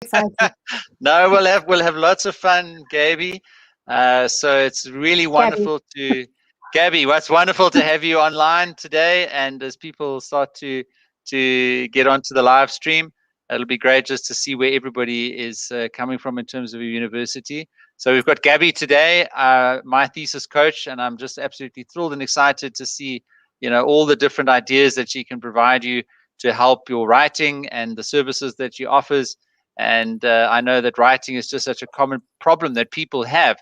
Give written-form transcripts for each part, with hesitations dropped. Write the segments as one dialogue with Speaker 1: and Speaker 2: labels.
Speaker 1: excited.
Speaker 2: No, we'll have lots of fun, Gabi. So it's really
Speaker 1: Gabby.
Speaker 2: wonderful to Gabi. What's wonderful to have you online today, and as people start to get onto the live stream, it'll be great just to see where everybody is coming from in terms of a university. So we've got Gabi today, my thesis coach, and I'm just absolutely thrilled and excited to see, all the different ideas that she can provide you to help your writing and the services that she offers. And I know that writing is just such a common problem that people have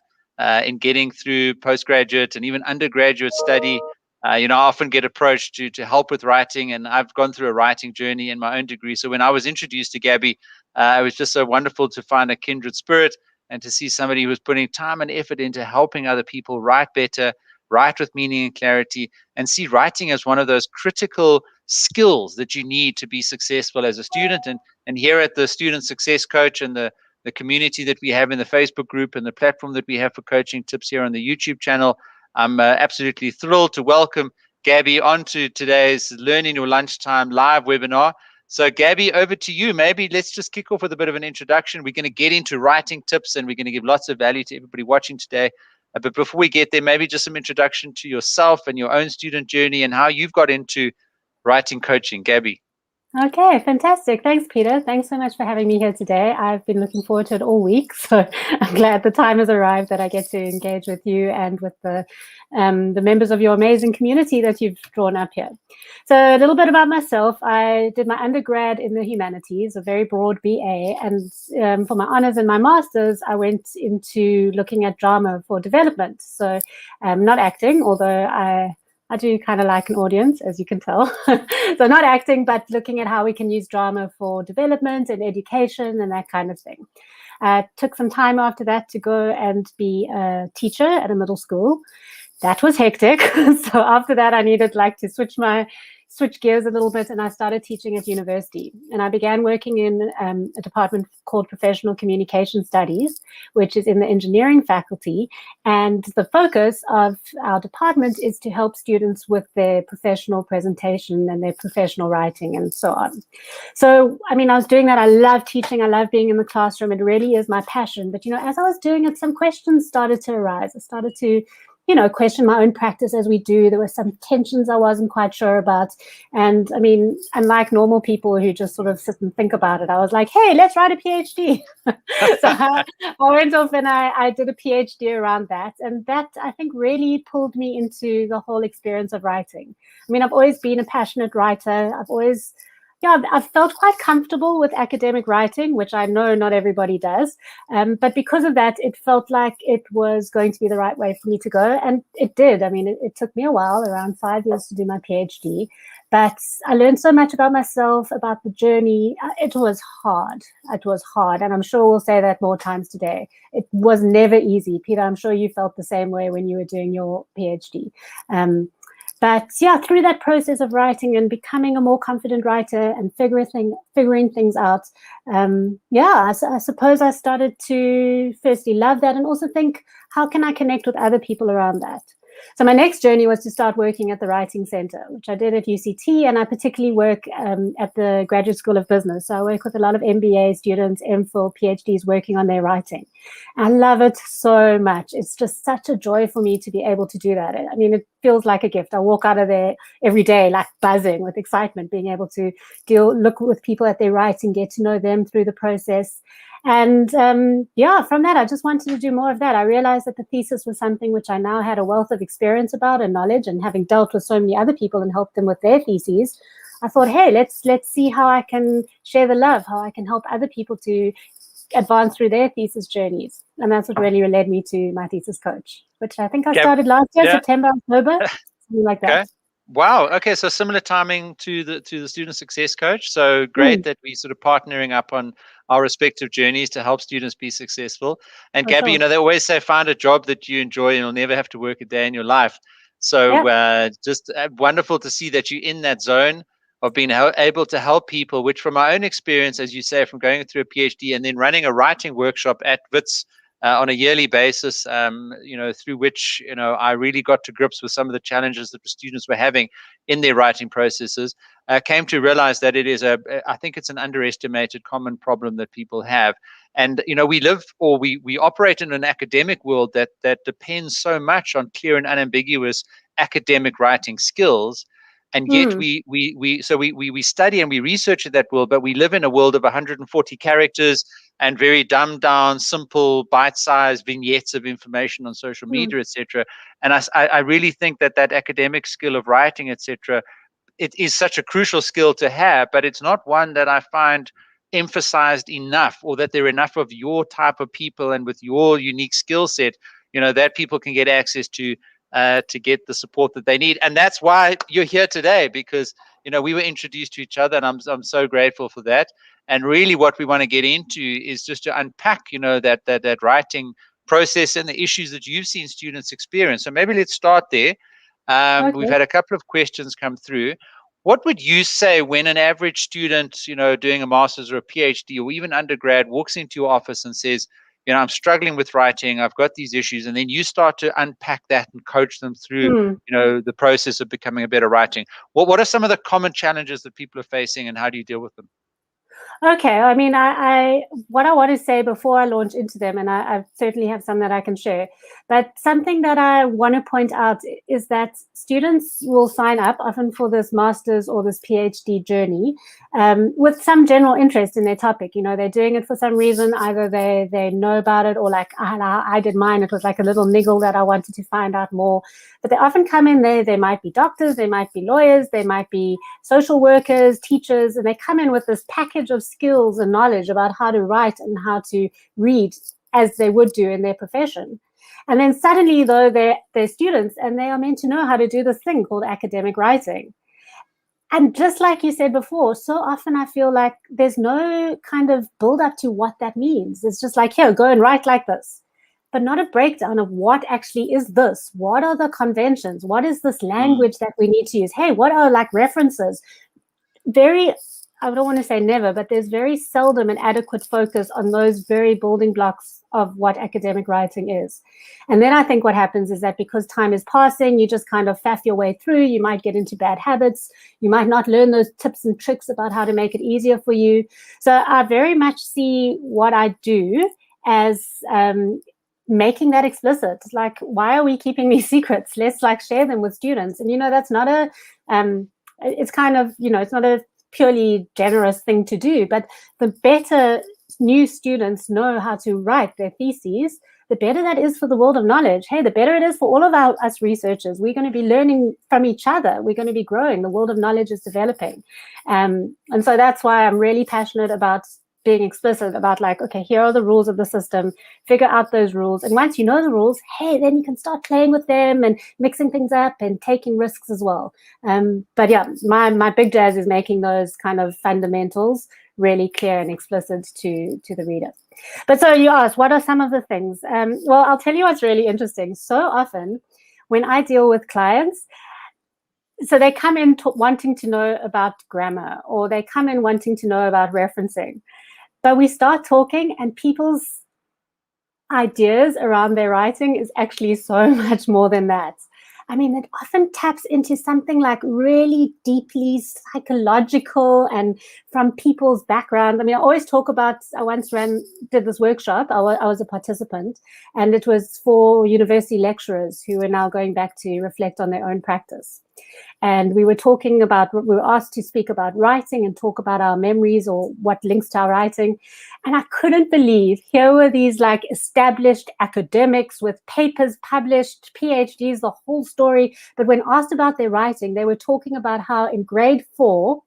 Speaker 2: in getting through postgraduate and even undergraduate study. I often get approached to help with writing, and I've gone through a writing journey in my own degree. So when I was introduced to Gabi, it was just so wonderful to find a kindred spirit and to see somebody who was putting time and effort into helping other people write better, write with meaning and clarity, and see writing as one of those critical skills that you need to be successful as a student. And here at the Student Success Coach and the community that we have in the Facebook group and the platform that we have for coaching tips here on the YouTube channel, I'm absolutely thrilled to welcome Gabi onto today's Learning Your Lunchtime live webinar. So Gabi, over to you. Maybe let's just kick off with a bit of an introduction. We're going to get into writing tips and we're going to give lots of value to everybody watching today. But before we get there, maybe just some introduction to yourself and your own student journey and how you've got into writing coaching. Gabi.
Speaker 1: Okay, fantastic. Thanks, Peter. Thanks so much for having me here today. I've been looking forward to it all week, so I'm glad the time has arrived that I get to engage with you and with the members of your amazing community that you've drawn up here. So a little bit about myself. I did my undergrad in the Humanities, a very broad BA, and for my honors and my masters, I went into looking at drama for development. So not acting, although I do kind of like an audience, as you can tell. So not acting, but looking at how we can use drama for development and education and that kind of thing. Took some time after that to go and be a teacher at a middle school. That was hectic. So after that, I needed to switch gears a little bit, and I started teaching at university. And I began working in a department called Professional Communication Studies, which is in the engineering faculty. And the focus of our department is to help students with their professional presentation and their professional writing and so on. So, I was doing that. I love teaching. I love being in the classroom. It really is my passion. But, as I was doing it, some questions started to arise. I started to question my own practice as we do. There were some tensions I wasn't quite sure about. And unlike normal people who just sort of sit and think about it, I was like, hey, let's write a PhD. So I went off and I did a PhD around that. And that, I think, really pulled me into the whole experience of writing. I've always been a passionate writer. I've felt quite comfortable with academic writing, which I know not everybody does. But because of that, it felt like it was going to be the right way for me to go. And it did. It took me a while, around 5 years to do my PhD. But I learned so much about myself, about the journey. It was hard. It was hard. And I'm sure we'll say that more times today. It was never easy. Peter, I'm sure you felt the same way when you were doing your PhD. But yeah, through that process of writing and becoming a more confident writer and figuring things out, I suppose I started to firstly love that and also think, how can I connect with other people around that? So my next journey was to start working at the Writing Center, which I did at UCT, and I particularly work at the Graduate School of Business. So I work with a lot of MBA students, MPhil, PhDs working on their writing. I love it so much. It's just such a joy for me to be able to do that. It feels like a gift. I walk out of there every day like buzzing with excitement, being able to look with people at their writing, get to know them through the process. And from that, I just wanted to do more of that. I realized that the thesis was something which I now had a wealth of experience about and knowledge, and having dealt with so many other people and helped them with their theses, I thought, hey, let's see how I can share the love, how I can help other people to advance through their thesis journees. And that's what really led me to my thesis coach, which I think I started last year, September, October, something like that.
Speaker 2: Okay. Wow. Okay. So similar timing to the student success coach. So great that we sort of partnering up on our respective journeys to help students be successful. And Gabi,
Speaker 1: sure.
Speaker 2: they always say, find a job that you enjoy and you'll never have to work a day in your life. So just wonderful to see that you're in that zone of being able to help people, which from my own experience, as you say, from going through a PhD and then running a writing workshop at Wits on a yearly basis, through which, I really got to grips with some of the challenges that the students were having in their writing processes, came to realize that I think it's an underestimated common problem that people have. And, we operate in an academic world that depends so much on clear and unambiguous academic writing skills. And yet we study and we research in that world, but we live in a world of 140 characters and very dumbed down, simple, bite-sized vignettes of information on social media, etc. And I really think that academic skill of writing, etc., it is such a crucial skill to have, but it's not one that I find emphasized enough, or that there are enough of your type of people and with your unique skill set, that people can get access to get the support that they need. And that's why you're here today, because, we were introduced to each other, and I'm so grateful for that. And really what we want to get into is just to unpack, that writing process and the issues that you've seen students experience. So maybe let's start there.
Speaker 1: Okay.
Speaker 2: We've had a couple of questions come through. What would you say when an average student, doing a master's or a PhD or even undergrad walks into your office and says, I'm struggling with writing, I've got these issues, and then you start to unpack that and coach them through, the process of becoming a better writing? What are some of the common challenges that people are facing, and how do you deal with them?
Speaker 1: Okay, I mean, what I want to say before I launch into them, and I certainly have some that I can share, but something that I want to point out is that students will sign up often for this master's or this PhD journey with some general interest in their topic. They're doing it for some reason. Either they know about it, or like I did mine, it was like a little niggle that I wanted to find out more. But they often come in there, they might be doctors, they might be lawyers, they might be social workers, teachers, and they come in with this package of skills and knowledge about how to write and how to read as they would do in their profession. And then suddenly, though, they're students and they are meant to know how to do this thing called academic writing. And just like you said before, so often I feel like there's no kind of build up to what that means. It's just like, here, go and write like this, but not a breakdown of what actually is this. What are the conventions? What is this language that we need to use? Hey, what are like references? I don't want to say never, but there's very seldom an adequate focus on those very building blocks of what academic writing is. And then I think what happens is that because time is passing, you just kind of faff your way through. You might get into bad habits. You might not learn those tips and tricks about how to make it easier for you. So I very much see what I do as making that explicit. Like, why are we keeping these secrets? Let's like share them with students. And, that's not it's kind of, it's not a purely generous thing to do, but the better new students know how to write their theses, the better that is for the world of knowledge. Hey, the better it is for all of us researchers. We're going to be learning from each other. We're going to be growing. The world of knowledge is developing. And so that's why I'm really passionate about being explicit about like, okay, here are the rules of the system, figure out those rules. And once you know the rules, hey, then you can start playing with them and mixing things up and taking risks as well. But yeah, my big jazz is making those kind of fundamentals really clear and explicit to the reader. But so you asked, what are some of the things? Well, I'll tell you what's really interesting. So often when I deal with clients, so they come in wanting to know about grammar, or they come in wanting to know about referencing. But we start talking and people's ideas around their writing is actually so much more than that. I mean, it often taps into something like really deeply psychological and from people's background. I mean, I always talk about, I once did this workshop. I was a participant, and it was for university lecturers who are now going back to reflect on their own practice. And we were asked to speak about writing and talk about our memories or what links to our writing. And I couldn't believe, here were these like established academics with papers published, PhDs, the whole story. But when asked about their writing, they were talking about how in grade 4,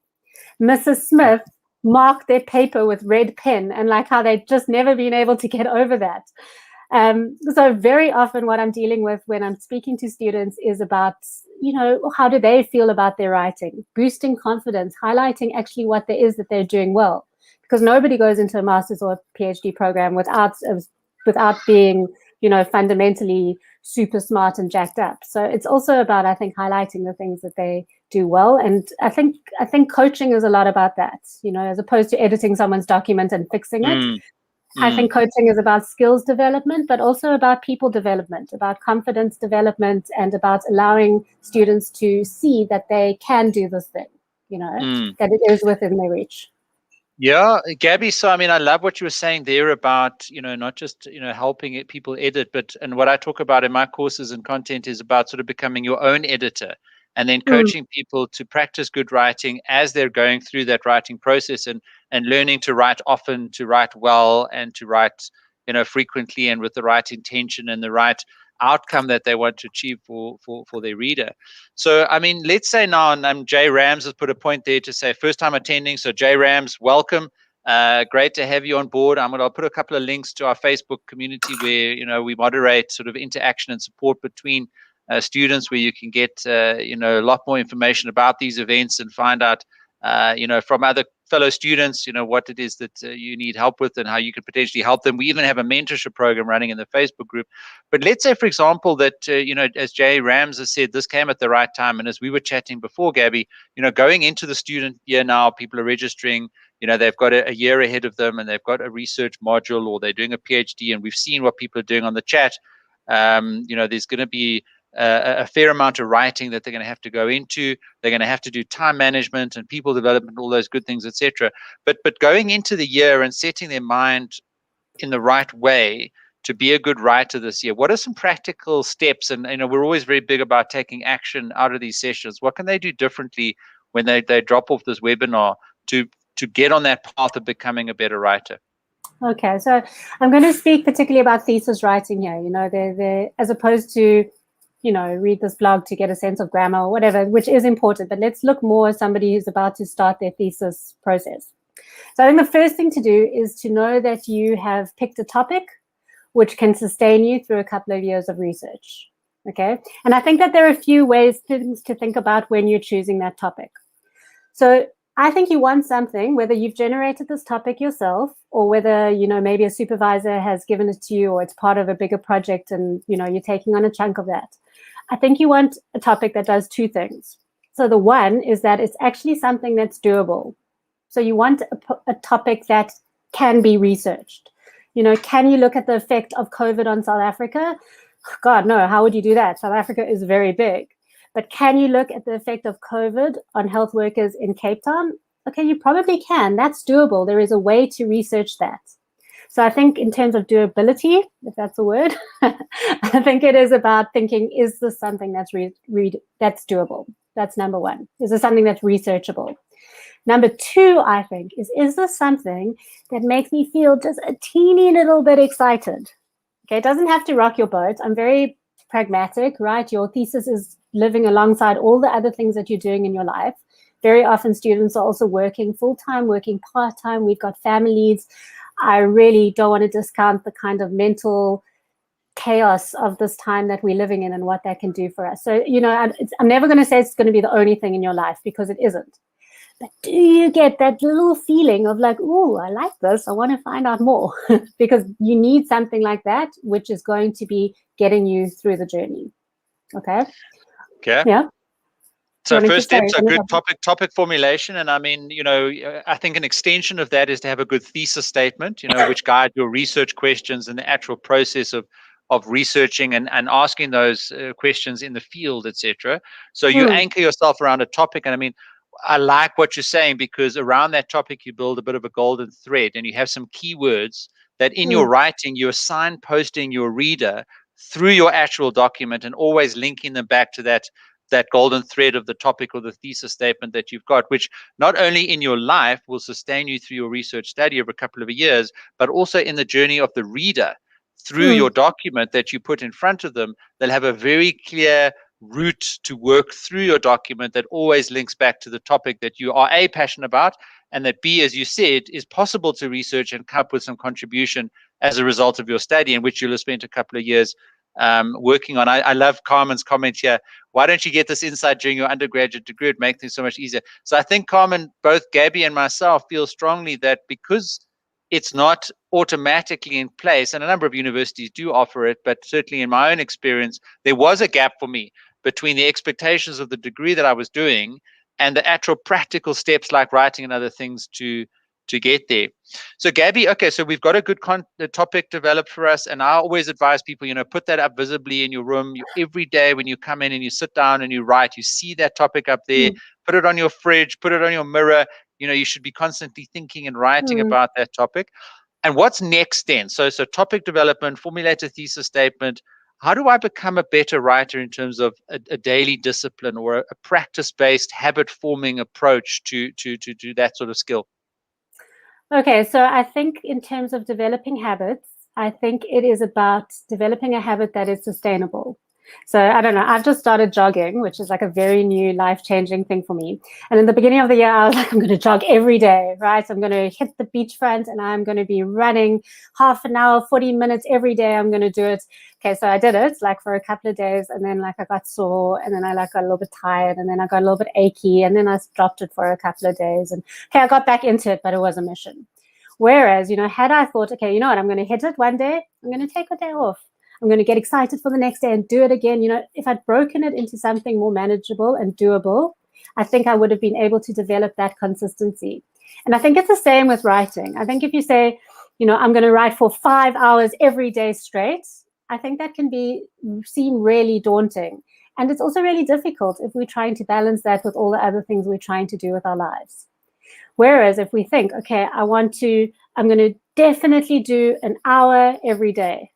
Speaker 1: Mrs. Smith marked their paper with red pen, and like how they'd just never been able to get over that. So very often what I'm dealing with when I'm speaking to students is about, how do they feel about their writing, boosting confidence, highlighting actually what there is that they're doing well. Because nobody goes into a master's or a PhD program without being, fundamentally super smart and jacked up. So it's also about, I think, highlighting the things that they do well. And I think coaching is a lot about that, as opposed to editing someone's document and fixing it. I think coaching is about skills development, but also about people development, about confidence development, and about allowing students to see that they can do this thing, that it is within their reach.
Speaker 2: Yeah, Gabby. So, I mean, I love what you were saying there about, not just, helping people edit, and what I talk about in my courses and content is about sort of becoming your own editor and then coaching people to practice good writing as they're going through that writing process and learning to write often, to write well, and to write, frequently and with the right intention and the right outcome that they want to achieve for their reader. So, I mean, let's say now, and Jay Rams has put a point there to say first time attending. So, Jay Rams, welcome. Great to have you on board. I'll put a couple of links to our Facebook community where, we moderate sort of interaction and support between students, where you can get, a lot more information about these events and find out, from other fellow students, what it is that you need help with and how you could potentially help them. We even have a mentorship program running in the Facebook group. But let's say, for example, that, as Jay Rams has said, this came at the right time. And as we were chatting before, Gabby, going into the student year now, people are registering, they've got a year ahead of them and they've got a research module or they're doing a PhD. And we've seen what people are doing on the chat. There's going to be a fair amount of writing that they're going to have to go into. They're going to have to do time management and people development, all those good things, etc. But going into the year and setting their mind in the right way to be a good writer this year, what are some practical steps? And we're always very big about taking action out of these sessions. What can they do differently when they drop off this webinar to get on that path of becoming a better writer?
Speaker 1: Okay, so I'm going to speak particularly about thesis writing here. They're as opposed to read this blog to get a sense of grammar or whatever, which is important. But let's look more as somebody who's about to start their thesis process. So I think the first thing to do is to know that you have picked a topic which can sustain you through a couple of years of research. Okay. And I think that there are a few things to think about when you're choosing that topic. So I think you want something, whether you've generated this topic yourself or whether, maybe a supervisor has given it to you or it's part of a bigger project and, you're taking on a chunk of that. I think you want a topic that does two things. So the one is that it's actually something that's doable. So you want a topic that can be researched. Can you look at the effect of COVID on South Africa? God, no, how would you do that? South Africa is very big. But can you look at the effect of COVID on health workers in Cape Town? Okay, you probably can. That's doable. There is a way to research that. So I think in terms of doability, if that's a word, I think it is about thinking, is this something that's that's doable? That's number one. Is this something that's researchable? Number two, I think, is this something that makes me feel just a teeny little bit excited? Okay, it doesn't have to rock your boat. I'm very pragmatic, right? Your thesis is living alongside all the other things that you're doing in your life. Very often students are also working full-time, working part-time. We've got families. I really don't want to discount the kind of mental chaos of this time that we're living in and what that can do for us. So, I'm never going to say it's going to be the only thing in your life because it isn't. But do you get that little feeling of like, ooh, I like this. I want to find out more because you need something like that, which is going to be getting you through the journey. Okay.
Speaker 2: Okay.
Speaker 1: Yeah.
Speaker 2: So first step, so good topic formulation. And I mean, I think an extension of that is to have a good thesis statement, which guides your research questions and the actual process of researching and asking those questions in the field, etc. So you anchor yourself around a topic. And I mean, I like what you're saying because around that topic, you build a bit of a golden thread and you have some keywords that in your writing, you're signposting your reader through your actual document and always linking them back to that golden thread of the topic or the thesis statement that you've got, which not only in your life will sustain you through your research study over a couple of years, but also in the journey of the reader through your document that you put in front of them. They'll have a very clear route to work through your document that always links back to the topic that you are A, passionate about, and that B, as you said, is possible to research and come up with some contribution as a result of your study, in which you'll have spent a couple of years working on. I love Carmen's comment here. Why don't you get this insight during your undergraduate degree? It makes things so much easier. So I think, Carmen, both Gabby and myself feel strongly that because it's not automatically in place, and a number of universities do offer it, but certainly in my own experience, there was a gap for me between the expectations of the degree that I was doing and the actual practical steps like writing and other things to get there. So Gabi, okay, so we've got a good topic developed for us, and I always advise people, put that up visibly in your room. Every day when you come in and you sit down and you write, you see that topic up there. Put it on your fridge, put it on your mirror. You should be constantly thinking and writing about that topic. And what's next then? So topic development, formulate a thesis statement. How do I become a better writer in terms of a daily discipline or a practice-based habit-forming approach to that sort of skill?
Speaker 1: Okay, so I think in terms of developing habits, I think it is about developing a habit that is sustainable. So I don't know, I've just started jogging, which is like a very new life-changing thing for me. And in the beginning of the year, I was like, I'm going to jog every day, right? So I'm going to hit the beachfront and I'm going to be running half an hour, 40 minutes every day. I'm going to do it. Okay, so I did it like for a couple of days, and then like I got sore, and then I got a little bit tired, and then I got a little bit achy, and then I dropped it for a couple of days. And okay, I got back into it, but it was a mission. Whereas, had I thought, okay, you know what, I'm going to hit it one day, I'm going to take a day off. I'm going to get excited for the next day and do it again. If I'd broken it into something more manageable and doable, I think I would have been able to develop that consistency. And I think it's the same with writing. I think if you say, I'm going to write for 5 hours every day straight, I think that can seem really daunting. And it's also really difficult if we're trying to balance that with all the other things we're trying to do with our lives. Whereas if we think, okay, I'm going to definitely do an hour every day.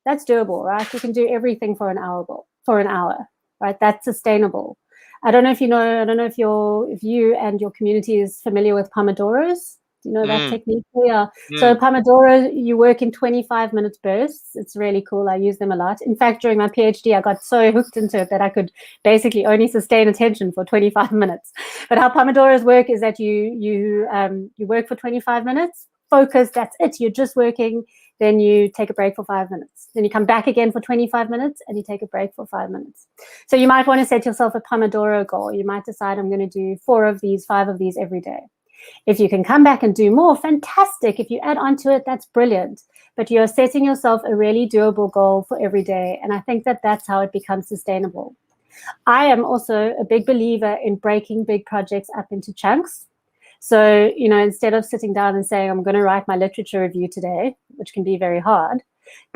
Speaker 1: That's doable, right? You can do everything for an hour, right? That's sustainable. I don't know if you and your community is familiar with Pomodoros. Do you know that technique? Yeah. So Pomodoro, you work in 25 minutes bursts. It's really cool. I use them a lot. In fact, during my PhD, I got so hooked into it that I could basically only sustain attention for 25 minutes. But how Pomodoros work is that you work for 25 minutes, focus, that's it. You're just working. Then you take a break for 5 minutes. Then you come back again for 25 minutes and you take a break for 5 minutes. So you might want to set yourself a Pomodoro goal. You might decide, I'm going to do 4 of these, 5 of these every day. If you can come back and do more, fantastic. If you add on to it, that's brilliant. But you're setting yourself a really doable goal for every day. And I think that that's how it becomes sustainable. I am also a big believer in breaking big projects up into chunks. So, instead of sitting down and saying, I'm going to write my literature review today, which can be very hard,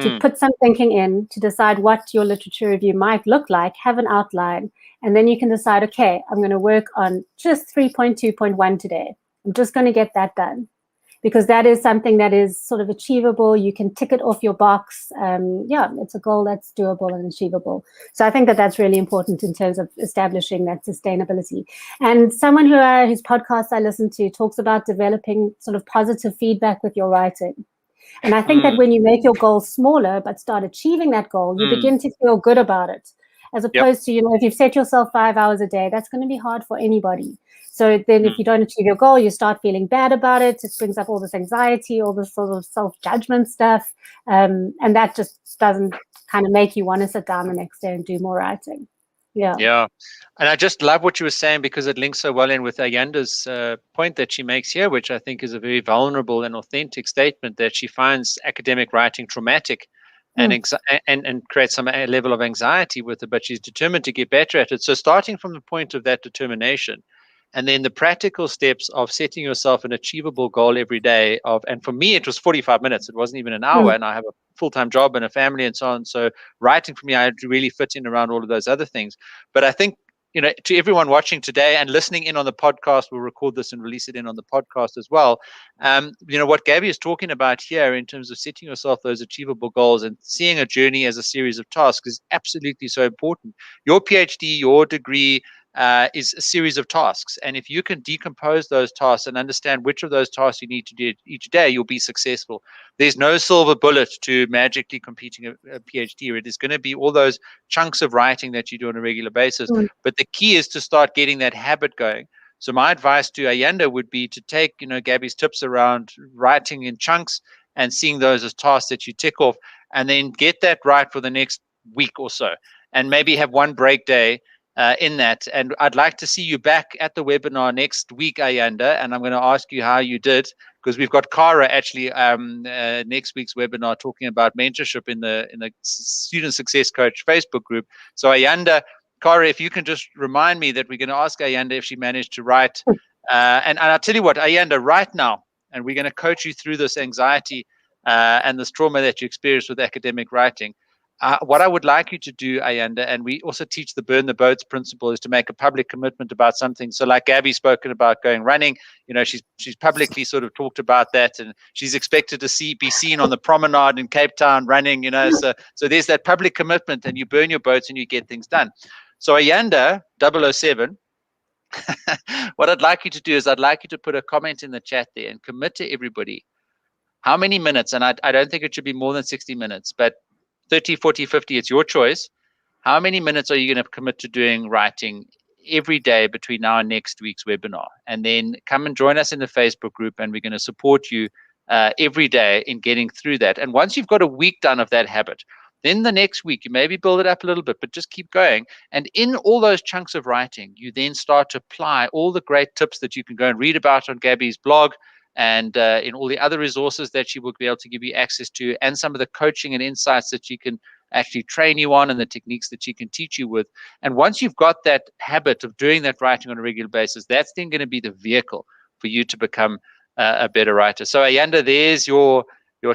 Speaker 1: to put some thinking in, to decide what your literature review might look like, have an outline, and then you can decide, okay, I'm going to work on just 3.2.1 today. I'm just going to get that done, because that is something that is sort of achievable. You can tick it off your box. It's a goal that's doable and achievable. So I think that that's really important in terms of establishing that sustainability. And someone whose podcast I listen to talks about developing sort of positive feedback with your writing. And I think that when you make your goal smaller but start achieving that goal, you begin to feel good about it. As opposed to, if you've set yourself 5 hours a day, that's going to be hard for anybody. So then if you don't achieve your goal, you start feeling bad about it. It brings up all this anxiety, all this sort of self-judgment stuff. And that just doesn't kind of make you want to sit down the next day and do more writing. Yeah.
Speaker 2: And I just love what you were saying, because it links so well in with Ayanda's point that she makes here, which I think is a very vulnerable and authentic statement, that she finds academic writing traumatic and creates some level of anxiety with it, but she's determined to get better at it. So starting from the point of that determination, and then the practical steps of setting yourself an achievable goal every day and for me, it was 45 minutes. It wasn't even an hour. And I have a full-time job and a family and so on. So writing for me, I had to really fit in around all of those other things. But I think, to everyone watching today and listening in on the podcast, we'll record this and release it in on the podcast as well. What Gabi is talking about here in terms of setting yourself those achievable goals and seeing a journey as a series of tasks is absolutely so important. Your PhD, your degree, is a series of tasks. And if you can decompose those tasks and understand which of those tasks you need to do each day, you'll be successful. There's no silver bullet to magically completing a PhD. It is going to be all those chunks of writing that you do on a regular basis. But the key is to start getting that habit going. So my advice to Ayanda would be to take, Gabi's tips around writing in chunks and seeing those as tasks that you tick off, and then get that right for the next week or so, and maybe have one break day in that. And I'd like to see you back at the webinar next week, Ayanda, and I'm going to ask you how you did, because we've got Kara actually next week's webinar talking about mentorship in the Student Success Coach Facebook group. So Ayanda, Kara, if you can just remind me that we're going to ask Ayanda if she managed to write. And I'll tell you what, Ayanda, right now, and we're going to coach you through this anxiety and this trauma that you experience with academic writing. What I would like you to do, Ayanda, and we also teach the burn the boats principle, is to make a public commitment about something. So like Gabi's spoken about going running, she's publicly sort of talked about that, and she's expected to be seen on the promenade in Cape Town running, so there's that public commitment, and you burn your boats and you get things done. So Ayanda 007, what I'd like you to do is I'd like you to put a comment in the chat there and commit to everybody how many minutes, and I don't think it should be more than 60 minutes, but 30, 40, 50, it's your choice. How many minutes are you going to commit to doing writing every day between now and next week's webinar? And then come and join us in the Facebook group, and we're going to support you every day in getting through that. And once you've got a week done of that habit, then the next week you maybe build it up a little bit, but just keep going. And in all those chunks of writing, you then start to apply all the great tips that you can go and read about on Gabi's blog, and in all the other resources that she will be able to give you access to, and some of the coaching and insights that she can actually train you on, and the techniques that she can teach you with. And once you've got that habit of doing that writing on a regular basis, that's then going to be the vehicle for you to become a better writer. So Ayanda, there's your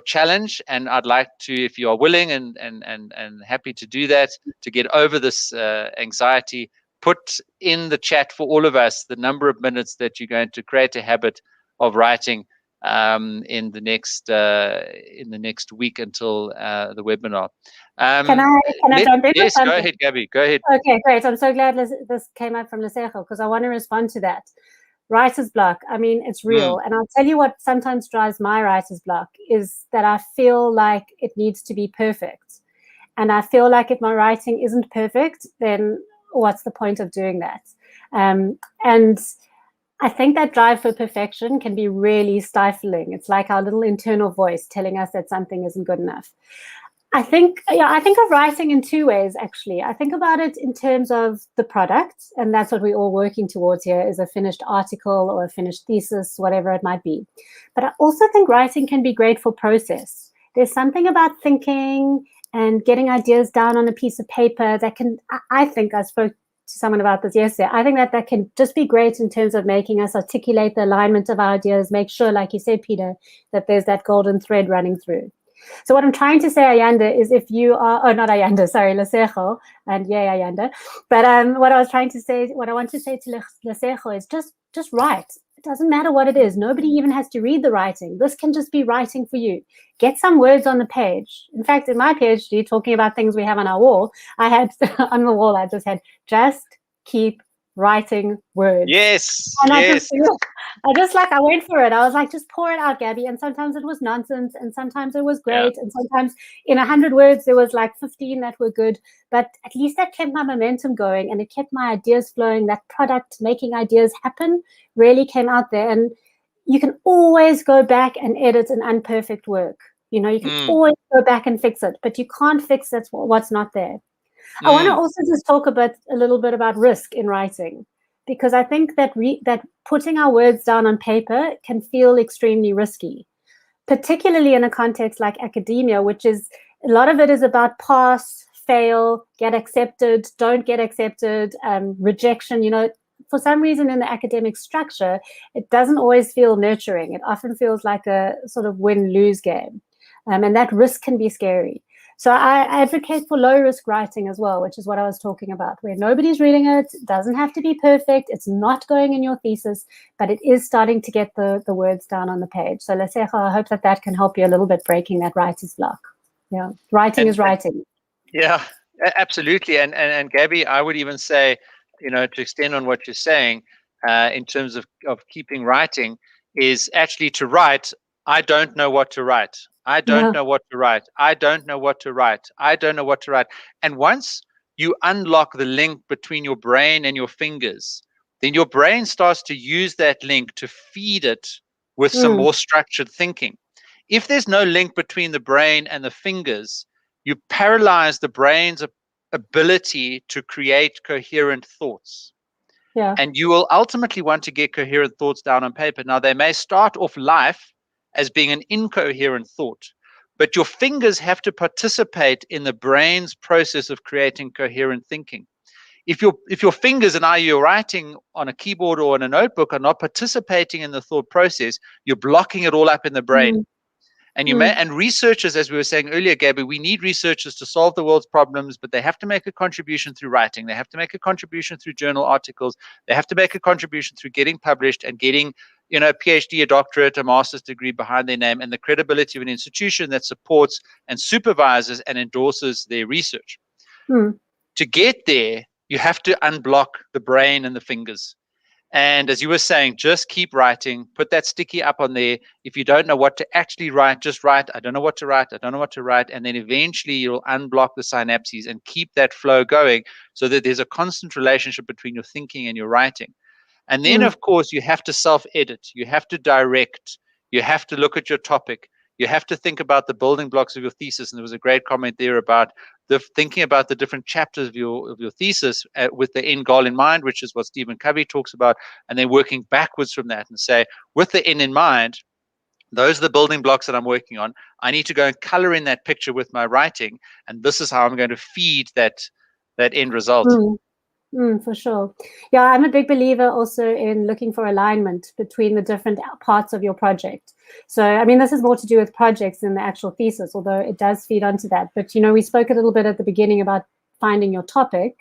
Speaker 2: challenge, and I'd like to, if you are willing and happy to do that, to get over this anxiety, put in the chat for all of us the number of minutes that you're going to create a habit of writing in the next week until the webinar.
Speaker 1: Can I jump in?
Speaker 2: Yes, go ahead, Gabi. Go ahead.
Speaker 1: Okay, great. I'm so glad this came up from Lesejo, because I want to respond to that. Writer's block, I mean, it's real. And I'll tell you what sometimes drives my writer's block is that I feel like it needs to be perfect. And I feel like if my writing isn't perfect, then what's the point of doing that? And I think that drive for perfection can be really stifling. It's like our little internal voice telling us that something isn't good enough. I think of writing in two ways, actually. I think about it in terms of the product, and that's what we're all working towards here, is a finished article or a finished thesis, whatever it might be. But I also think writing can be great for process. There's something about thinking and getting ideas down on a piece of paper that can, I think, I spoke to someone about this yesterday, I think that can just be great in terms of making us articulate the alignment of our ideas, make sure, like you said, Peter, that there's that golden thread running through. So what I'm trying to say, Ayanda, is if you are, not Ayanda, sorry, Lesejo, and yay, Ayanda. But what I want to say to Lesejo is just write. It doesn't matter what it is. Nobody even has to read the writing. This can just be writing for you. Get some words on the page. In fact, in my PhD, talking about things we have on our wall, I had on the wall, I just had, just keep writing words.
Speaker 2: Yes,
Speaker 1: and
Speaker 2: yes.
Speaker 1: I went for it. I was like, just pour it out, Gabi. And sometimes it was nonsense, and sometimes it was great. Yeah. And sometimes in 100 words, there was like 15 that were good. But at least that kept my momentum going, and it kept my ideas flowing. That product, making ideas happen, really came out there. And you can always go back and edit an imperfect work. You can always go back and fix it, but you can't fix what's not there. I want to also just talk a little bit about risk in writing, because I think that that putting our words down on paper can feel extremely risky, particularly in a context like academia, which is a lot of it is about pass, fail, get accepted, don't get accepted, rejection. For some reason in the academic structure, it doesn't always feel nurturing. It often feels like a sort of win-lose game, and that risk can be scary. So I advocate for low-risk writing as well, which is what I was talking about, where nobody's reading it. It doesn't have to be perfect. It's not going in your thesis, but it is starting to get the words down on the page. So Lesejo, I hope that can help you a little bit breaking that writer's block. Yeah, writing is writing.
Speaker 2: Yeah, absolutely. And Gabi, I would even say, to extend on what you're saying, in terms of keeping writing, is actually to write, I don't know what to write. I don't know what to write. I don't know what to write. I don't know what to write. And once you unlock the link between your brain and your fingers, then your brain starts to use that link to feed it with some more structured thinking. If there's no link between the brain and the fingers, you paralyze the brain's ability to create coherent thoughts.
Speaker 1: Yeah.
Speaker 2: And you will ultimately want to get coherent thoughts down on paper. Now, they may start off life as being an incoherent thought, but your fingers have to participate in the brain's process of creating coherent thinking. if your fingers and you're writing on a keyboard or on a notebook are not participating in the thought process, you're blocking it all up in the brain. And and researchers, as we were saying earlier, Gabi, we need researchers to solve the world's problems, but they have to make a contribution through writing. They have to make a contribution through journal articles. They have to make a contribution through getting published and getting, a PhD, a doctorate, a master's degree behind their name, and the credibility of an institution that supports and supervises and endorses their research. To get there, you have to unblock the brain and the fingers. And as you were saying, just keep writing, put that sticky up on there. If you don't know what to actually write, just write, I don't know what to write, I don't know what to write. And then eventually you'll unblock the synapses and keep that flow going so that there's a constant relationship between your thinking and your writing. And then, of course, you have to self-edit, you have to direct, you have to look at your topic. You have to think about the building blocks of your thesis. And there was a great comment there about thinking about the different chapters of your thesis with the end goal in mind, which is what Stephen Covey talks about, and then working backwards from that and say, with the end in mind, those are the building blocks that I'm working on. I need to go and color in that picture with my writing, and this is how I'm going to feed that end result.
Speaker 1: For sure. Yeah, I'm a big believer also in looking for alignment between the different parts of your project. So, I mean, this is more to do with projects than the actual thesis, although it does feed onto that. But, we spoke a little bit at the beginning about finding your topic.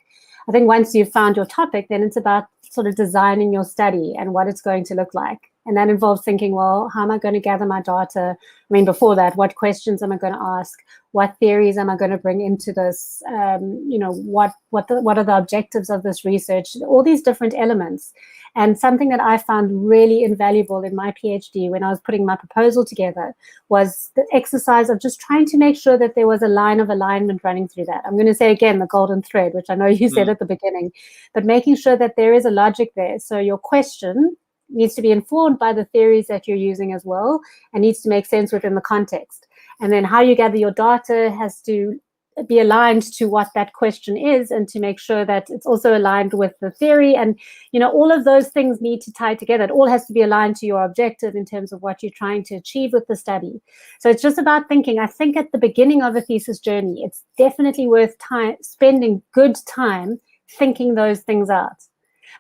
Speaker 1: I think once you've found your topic, then it's about sort of designing your study and what it's going to look like. And that involves thinking, well, how am I going to gather my data? I mean, before that, what questions am I going to ask? What theories am I going to bring into this? What are the objectives of this research? All these different elements. And something that I found really invaluable in my PhD when I was putting my proposal together was the exercise of just trying to make sure that there was a line of alignment running through that. I'm going to say again, the golden thread, which I know you said at the beginning, but making sure that there is a logic there. So your question needs to be informed by the theories that you're using as well, and needs to make sense within the context. And then how you gather your data has to be aligned to what that question is, and to make sure that it's also aligned with the theory. And, all of those things need to tie together. It all has to be aligned to your objective in terms of what you're trying to achieve with the study. So it's just about thinking. I think at the beginning of a thesis journey, it's definitely worth spending good time thinking those things out.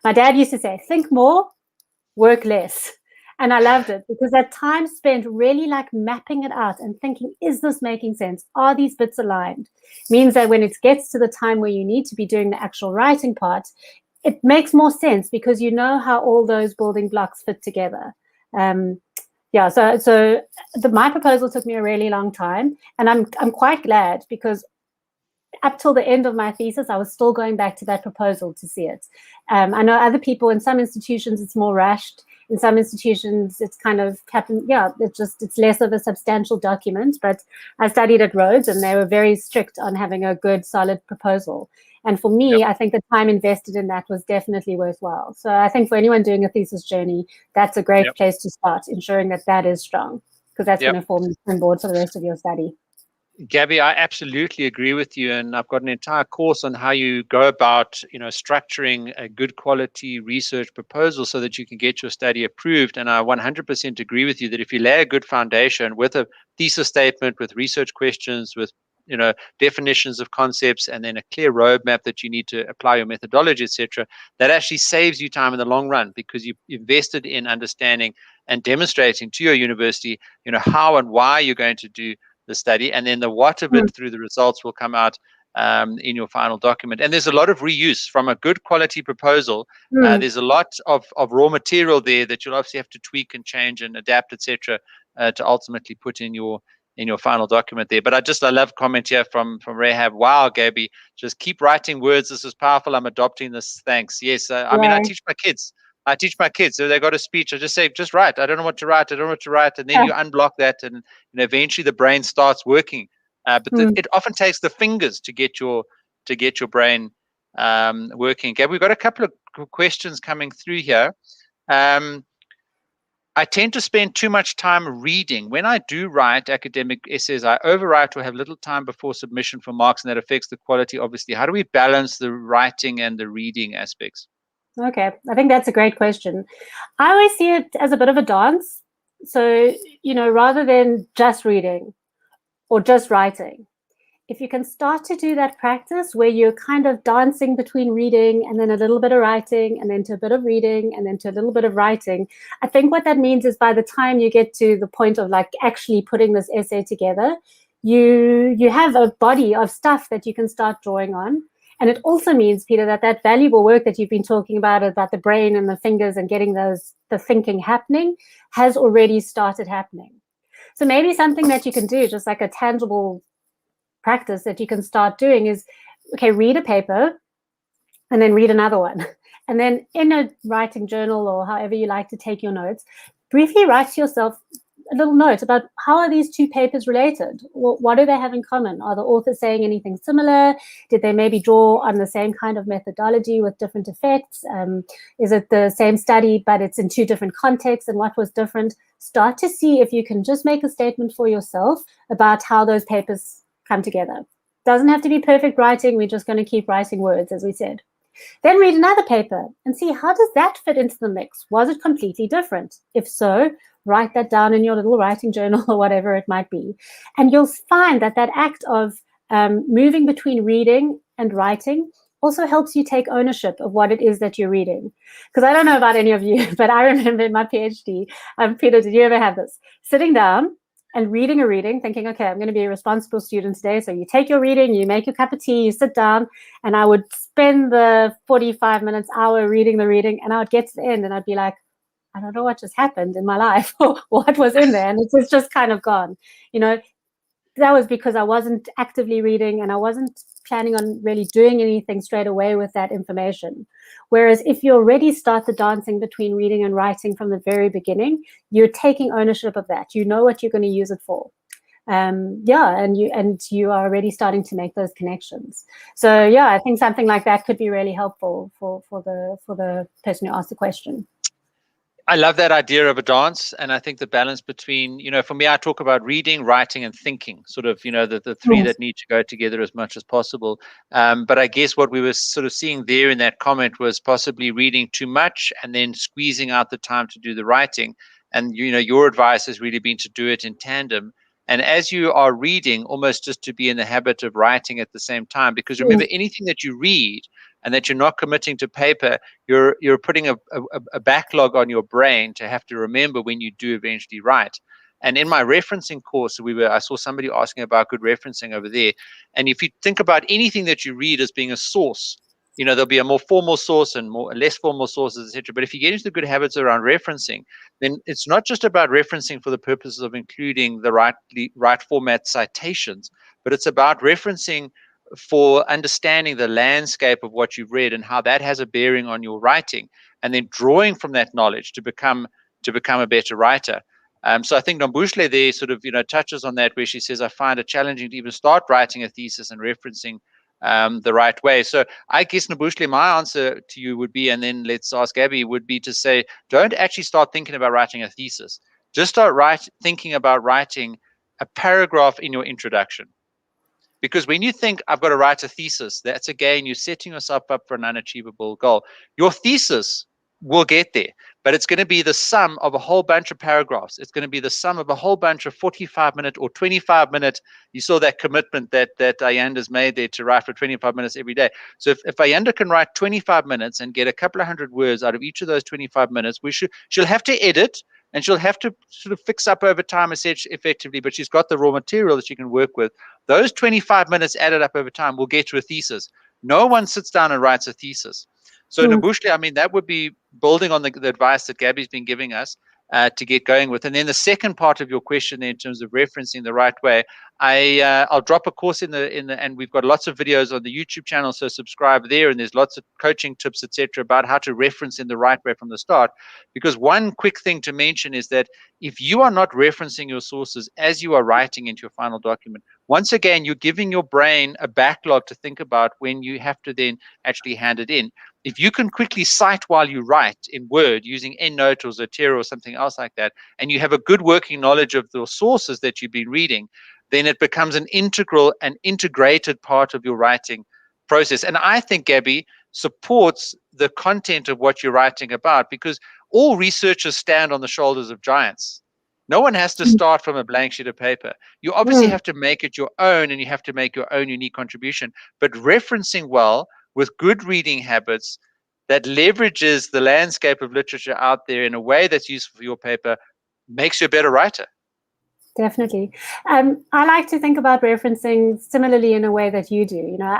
Speaker 1: My dad used to say, think more, work less. And I loved it because that time spent really like mapping it out and thinking, is this making sense? Are these bits aligned? Means that when it gets to the time where you need to be doing the actual writing part, it makes more sense because you know how all those building blocks fit together. So my proposal took me a really long time, and I'm quite glad because up till the end of my thesis, I was still going back to that proposal to see it. I know other people in some institutions, it's more rushed. In some institutions, it's kind of it's less of a substantial document. But I studied at Rhodes, and they were very strict on having a good, solid proposal. And for me, I think the time invested in that was definitely worthwhile. So I think for anyone doing a thesis journey, that's a great place to start, ensuring that is strong, because that's going to form the springboard for the rest of your study.
Speaker 2: Gabi, I absolutely agree with you, and I've got an entire course on how you go about, structuring a good quality research proposal so that you can get your study approved. And I 100% agree with you that if you lay a good foundation with a thesis statement, with research questions, with definitions of concepts, and then a clear roadmap that you need to apply your methodology, etc., that actually saves you time in the long run because you've invested in understanding and demonstrating to your university, how and why you're going to do the study, and then the what of it through the results will come out in your final document. And there's a lot of reuse from a good quality proposal. There's a lot of raw material there that you'll obviously have to tweak and change and adapt, etc., to ultimately put in your final document there. But I love comment here from Rahab. Wow, Gabi, just keep writing words. This is powerful. I'm adopting this. Thanks. Yes. I mean, I teach my kids. So they got a speech. I just say, just write. I don't know what to write. And then you unblock that, and eventually the brain starts working. But it often takes the fingers to get your brain working. Gabi, we've got a couple of questions coming through here. I tend to spend too much time reading. When I do write academic essays, I overwrite or have little time before submission for marks, and that affects the quality, obviously. How do we balance the writing and the reading aspects?
Speaker 1: Okay, I think that's a great question. I always see it as a bit of a dance. So, rather than just reading or just writing, if you can start to do that practice where you're kind of dancing between reading and then a little bit of writing and then to a bit of reading and then to a little bit of writing, I think what that means is by the time you get to the point of like actually putting this essay together, you have a body of stuff that you can start drawing on. And it also means, Peter, that valuable work that you've been talking about the brain and the fingers and getting the thinking happening has already started happening. So maybe something that you can do, just like a tangible practice that you can start doing is, okay, read a paper and then read another one. And then in a writing journal or however you like to take your notes, briefly write to yourself a little note about how are these two papers related? What do they have in common? Are the authors saying anything similar? Did they maybe draw on the same kind of methodology with different effects? Is it the same study, but it's in two different contexts, and what was different? Start to see if you can just make a statement for yourself about how those papers come together. Doesn't have to be perfect writing. We're just going to keep writing words, as we said. Then read another paper and see, how does that fit into the mix? Was it completely different? If so, write that down in your little writing journal or whatever it might be. And you'll find that act of moving between reading and writing also helps you take ownership of what it is that you're reading. Because I don't know about any of you, but I remember in my PhD, Peter, did you ever have this? Sitting down and reading a reading, thinking, okay, I'm going to be a responsible student today. So you take your reading, you make your cup of tea, you sit down, and I would spend the 45 minutes, hour reading the reading, and I would get to the end and I'd be like, I don't know what just happened in my life or what was in there. And it was just kind of gone. You know, that was because I wasn't actively reading and I wasn't planning on really doing anything straight away with that information. Whereas if you already start the dancing between reading and writing from the very beginning, you're taking ownership of that. You know what you're going to use it for. And you are already starting to make those connections. So yeah, I think something like that could be really helpful for the person who asked the question.
Speaker 2: I love that idea of a dance. And I think the balance between, for me, I talk about reading, writing, and thinking, sort of, the three that need to go together as much as possible. But I guess what we were sort of seeing there in that comment was possibly reading too much and then squeezing out the time to do the writing. And, your advice has really been to do it in tandem. And as you are reading, almost just to be in the habit of writing at the same time, because remember, anything that you read and that you're not committing to paper, you're putting a backlog on your brain to have to remember when you do eventually write. And in my referencing course, I saw somebody asking about good referencing over there. And if you think about anything that you read as being a source, there'll be a more formal source and less formal sources, etc. But if you get into the good habits around referencing, then it's not just about referencing for the purposes of including the right format citations, but it's about referencing for understanding the landscape of what you've read and how that has a bearing on your writing, and then drawing from that knowledge to become a better writer. So I think Nombushle there sort of touches on that, where she says, I find it challenging to even start writing a thesis and referencing the right way. So I guess, Nombushle, my answer to you would be, and then let's ask Gabi, would be to say, don't actually start thinking about writing a thesis. Just start thinking about writing a paragraph in your introduction. Because when you think I've got to write a thesis, that's again, you're setting yourself up for an unachievable goal. Your thesis will get there, but it's going to be the sum of a whole bunch of paragraphs. It's going to be the sum of a whole bunch of 45-minute or 25-minute. You saw that commitment that Ayanda's made there to write for 25 minutes every day. So if Ayanda can write 25 minutes and get a couple of hundred words out of each of those 25 minutes, she'll have to edit. And she'll have to sort of fix up over time effectively, but she's got the raw material that she can work with. Those 25 minutes added up over time will get to a thesis. No one sits down and writes a thesis. So Nombushle, I mean, that would be building on the advice that Gabi's been giving us to get going with. And then the second part of your question there, in terms of referencing the right way, I'll drop a course and we've got lots of videos on the YouTube channel, so subscribe there, and there's lots of coaching tips, etc., about how to reference in the right way from the start. Because one quick thing to mention is that if you are not referencing your sources as you are writing into your final document, once again, you're giving your brain a backlog to think about when you have to then actually hand it in. If you can quickly cite while you write in Word using EndNote or Zotero or something else like that, and you have a good working knowledge of the sources that you've been reading, then it becomes an integral and integrated part of your writing process. And I think, Gabi, supports the content of what you're writing about, because all researchers stand on the shoulders of giants. No one has to start from a blank sheet of paper. You obviously
Speaker 1: Mm.
Speaker 2: have to make it your own, and you have to make your own unique contribution. But referencing well with good reading habits that leverages the landscape of literature out there in a way that's useful for your paper makes you a better writer.
Speaker 1: Definitely. I like to think about referencing similarly in a way that you do. You know,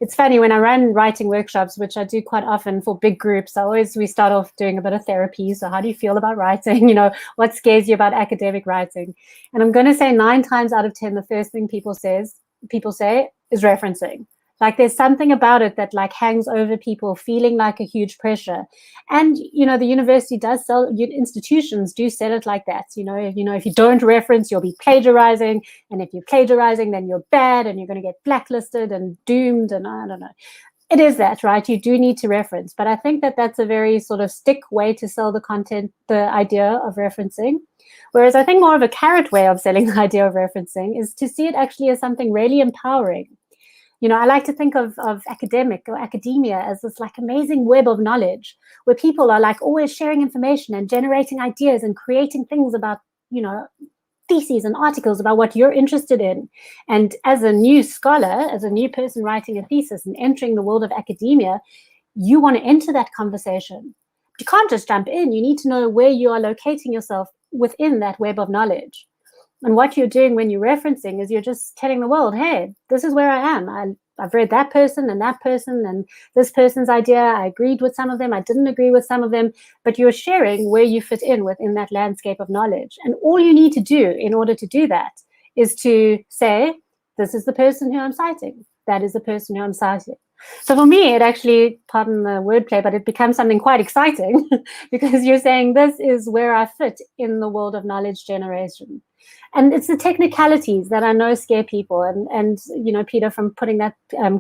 Speaker 1: it's funny when I run writing workshops, which I do quite often for big groups. We start off doing a bit of therapy. So how do you feel about writing? You know, what scares you about academic writing? And I'm going to say 9 times out of 10, the first thing people say is referencing. Like there's something about it that like hangs over people, feeling like a huge pressure. And you know, the university does sell, institutions do sell it like that. You know, if you don't reference, you'll be plagiarizing, and if you're plagiarizing, then you're bad, and you're going to get blacklisted and doomed, and I don't know. It is that, right? You do need to reference, but I think that that's a very sort of stick way to sell the content, the idea of referencing. Whereas I think more of a carrot way of selling the idea of referencing is to see it actually as something really empowering. You know, I like to think of academic or academia as this like amazing web of knowledge where people are like always sharing information and generating ideas and creating things about, you know, theses and articles about what you're interested in. And as a new scholar, as a new person writing a thesis and entering the world of academia, you want to enter that conversation. You can't just jump in. You need to know where you are locating yourself within that web of knowledge. And what you're doing when you're referencing is you're just telling the world, hey, this is where I am. I've read that person and this person's idea. I agreed with some of them. I didn't agree with some of them. But you're sharing where you fit in within that landscape of knowledge. And all you need to do in order to do that is to say, this is the person who I'm citing. That is the person who I'm citing. So for me, it actually, pardon the wordplay, but it becomes something quite exciting because you're saying this is where I fit in the world of knowledge generation. And it's the technicalities that I know scare people. And you know, Peter, from putting that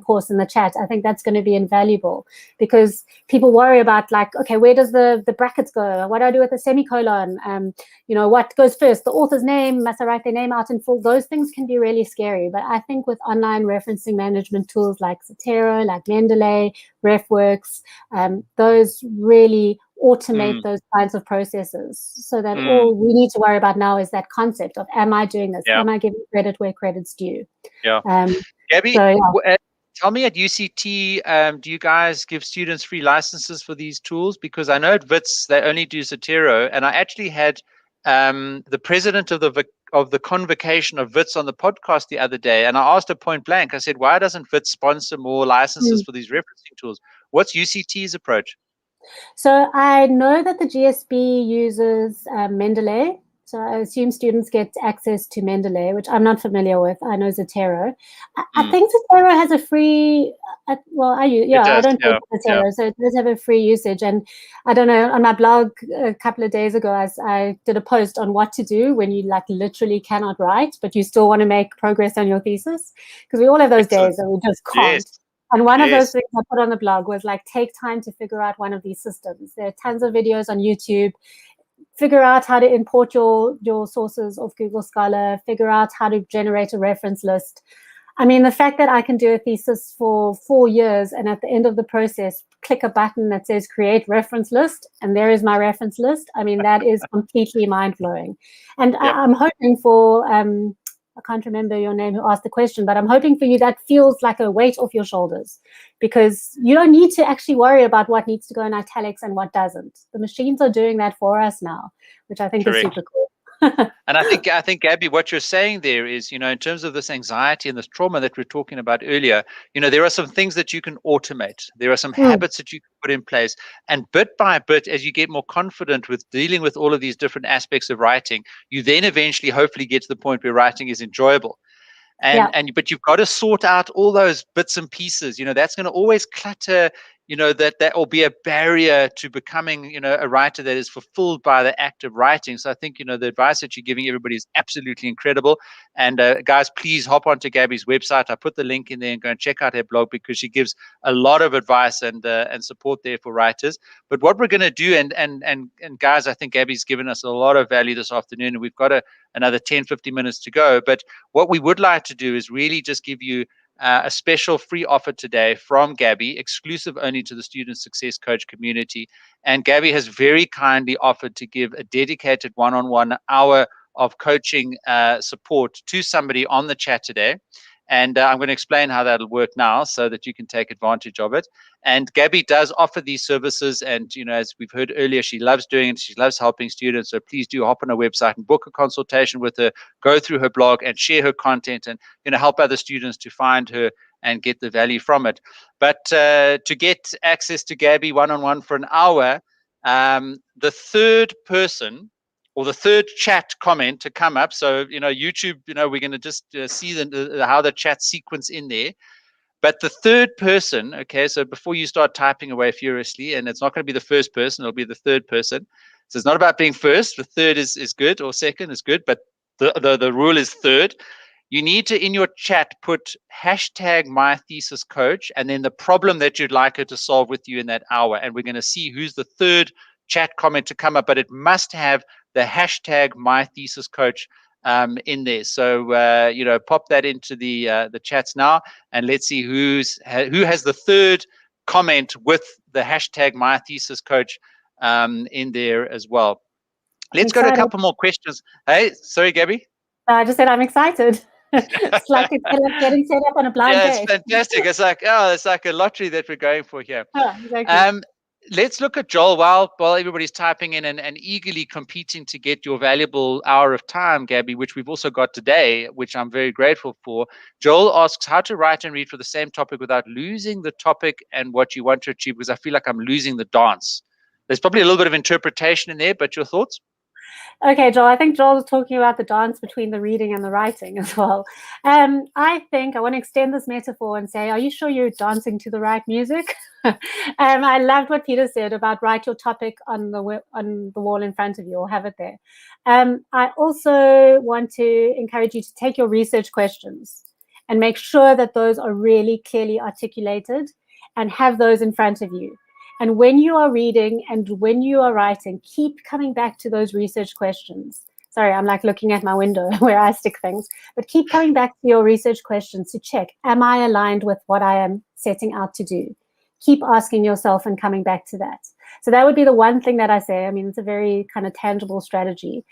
Speaker 1: course in the chat, I think that's going to be invaluable because people worry about like, okay, where does the brackets go? What do I do with the semicolon? You know, what goes first? The author's name, must I write their name out in full? Those things can be really scary. But I think with online referencing management tools like Zotero, like Mendeley, RefWorks, those really automate those kinds of processes so that all we need to worry about now is that concept of, am I doing this?
Speaker 2: Yeah.
Speaker 1: Am I giving credit where credit's due?
Speaker 2: Yeah. Gabi,
Speaker 1: so, yeah.
Speaker 2: Tell me at UCT, do you guys give students free licenses for these tools? Because I know at WITS, they only do Zotero. And I actually had the president of the convocation of WITS on the podcast the other day. And I asked her point blank, I said, why doesn't WITS sponsor more licenses for these referencing tools? What's UCT's approach?
Speaker 1: So I know that the GSB uses Mendeley. So I assume students get access to Mendeley, which I'm not familiar with. I know Zotero. I think Zotero has a free, I don't use Zotero, so it does have a free usage. And I don't know, on my blog a couple of days ago, I did a post on what to do when you like literally cannot write, but you still want to make progress on your thesis. Because we all have those days that we just can't.
Speaker 2: Yes.
Speaker 1: And one of those things I put on the blog was like, take time to figure out one of these systems. There are tons of videos on YouTube. Figure out how to import your sources of Google Scholar. Figure out how to generate a reference list. I mean, the fact that I can do a thesis for 4 years and at the end of the process, click a button that says create reference list, and there is my reference list. I mean, that is completely mind-blowing. And I'm hoping for... I can't remember your name who asked the question, but I'm hoping for you that feels like a weight off your shoulders because you don't need to actually worry about what needs to go in italics and what doesn't. The machines are doing that for us now, which I think is super cool.
Speaker 2: And I think, Gabi, what you're saying there is, you know, in terms of this anxiety and this trauma that we we're talking about earlier, you know, there are some things that you can automate. There are some habits that you can put in place. And bit by bit, as you get more confident with dealing with all of these different aspects of writing, you then eventually, hopefully, get to the point where writing is enjoyable. But you've got to sort out all those bits and pieces. You know, that's going to always clutter. You know, that will be a barrier to becoming, you know, a writer that is fulfilled by the act of writing. So I think, you know, the advice that you're giving everybody is absolutely incredible. And guys, please hop onto Gabi's website. I put the link in there and go and check out her blog because she gives a lot of advice and support there for writers. But what we're going to do, and guys, I think Gabi's given us a lot of value this afternoon, and we've got another 10, 15 minutes to go. But what we would like to do is really just give you a special free offer today from Gabi, exclusive only to the Student Success Coach community. And Gabi has very kindly offered to give a dedicated one-on-one hour of coaching support to somebody on the chat today. And I'm going to explain how that'll work now so that you can take advantage of it. And Gabi does offer these services. And, as we've heard earlier, she loves doing it. She loves helping students. So please do hop on her website and book a consultation with her, go through her blog and share her content and, help other students to find her and get the value from it. But to get access to Gabi one-on-one for an hour, the third person or the third chat comment to come up. So, YouTube, we're going to just see how the chat sequence in there. But the third person, okay, so before you start typing away furiously, and it's not going to be the first person, it'll be the third person. So it's not about being first. The third is good, or second is good, but the rule is third. You need to, in your chat, put hashtag #mythesiscoach and then the problem that you'd like her to solve with you in that hour. And we're going to see who's the third chat comment to come up, but it must have the hashtag #mythesiscoach in there. So, pop that into the chats now, and let's see who has the third comment with the hashtag #mythesiscoach in there as well. Let's go to a couple more questions. Hey, sorry, Gabi.
Speaker 1: I just said I'm excited. It's like getting set up on a blind date.
Speaker 2: It's fantastic. It's like a lottery that we're going for here.
Speaker 1: Oh, exactly.
Speaker 2: Let's look at Joel while everybody's typing in and eagerly competing to get your valuable hour of time, Gabi, which we've also got today, which I'm very grateful for. Joel asks how to write and read for the same topic without losing the topic and what you want to achieve, because I feel like I'm losing the dance. There's probably a little bit of interpretation in there, but your thoughts?
Speaker 1: Okay, Joel, I think Joel was talking about the dance between the reading and the writing as well. I think I want to extend this metaphor and say, are you sure you're dancing to the right music? I loved what Peter said about write your topic on the wall in front of you or have it there. I also want to encourage you to take your research questions and make sure that those are really clearly articulated and have those in front of you. And when you are reading and when you are writing, keep coming back to those research questions. Sorry, I'm like looking at my window where I stick things, but keep coming back to your research questions to check, am I aligned with what I am setting out to do? Keep asking yourself and coming back to that. So that would be the one thing that I say. I mean, it's a very kind of tangible strategy.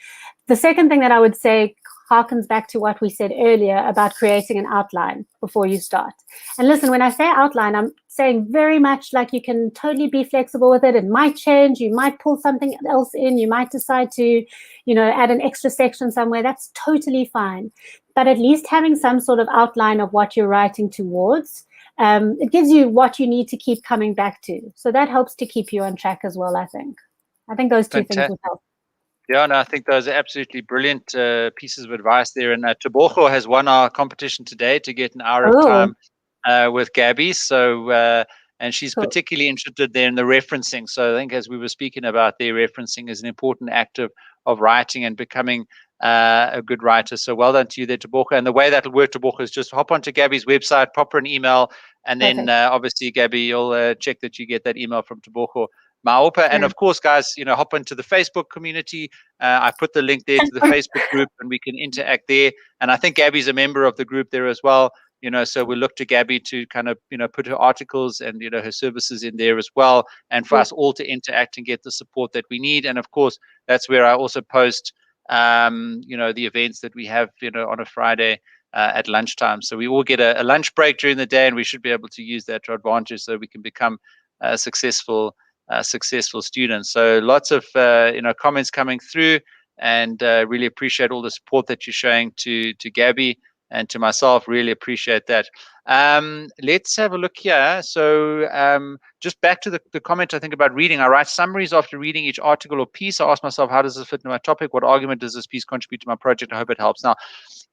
Speaker 1: The second thing that I would say harkens back to what we said earlier about creating an outline before you start. And listen, when I say outline, I'm saying very much like you can totally be flexible with it. It might change. You might pull something else in. You might decide to, add an extra section somewhere. That's totally fine. But at least having some sort of outline of what you're writing towards, it gives you what you need to keep coming back to. So that helps to keep you on track as well, I think. I think those two things would help.
Speaker 2: Yeah, no, I think those are absolutely brilliant pieces of advice there. And Tebogo has won our competition today to get an hour of time with Gabis. So, and she's particularly interested there in the referencing. So I think as we were speaking about there, referencing is an important act of writing and becoming a good writer. So well done to you there, Tebogo. And the way that'll work, Tebogo, is just hop onto Gabi's website, pop her an email, and then obviously, Gabi, you'll check that you get that email from Tebogo. Maopa. And of course, guys, hop into the Facebook community. I put the link there to the Facebook group and we can interact there. And I think Gabi's a member of the group there as well. So we'll look to Gabi to kind of, put her articles and, her services in there as well. And for us all to interact and get the support that we need. And of course, that's where I also post, the events that we have, on a Friday at lunchtime. So we all get a lunch break during the day and we should be able to use that to our advantage so we can become successful students. So lots of comments coming through, and really appreciate all the support that you're showing to Gabi and to myself. Really appreciate that. Let's have a look here. So just back to the comment, I think, about reading. I write summaries after reading each article or piece. I ask myself, how does this fit into my topic? What argument does this piece contribute to my project? I hope it helps. Now,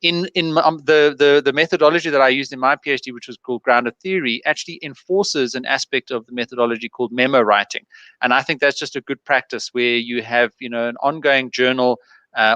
Speaker 2: in the methodology that I used in my PhD, which was called grounded theory, actually enforces an aspect of the methodology called memo writing. And I think that's just a good practice where you have, an ongoing journal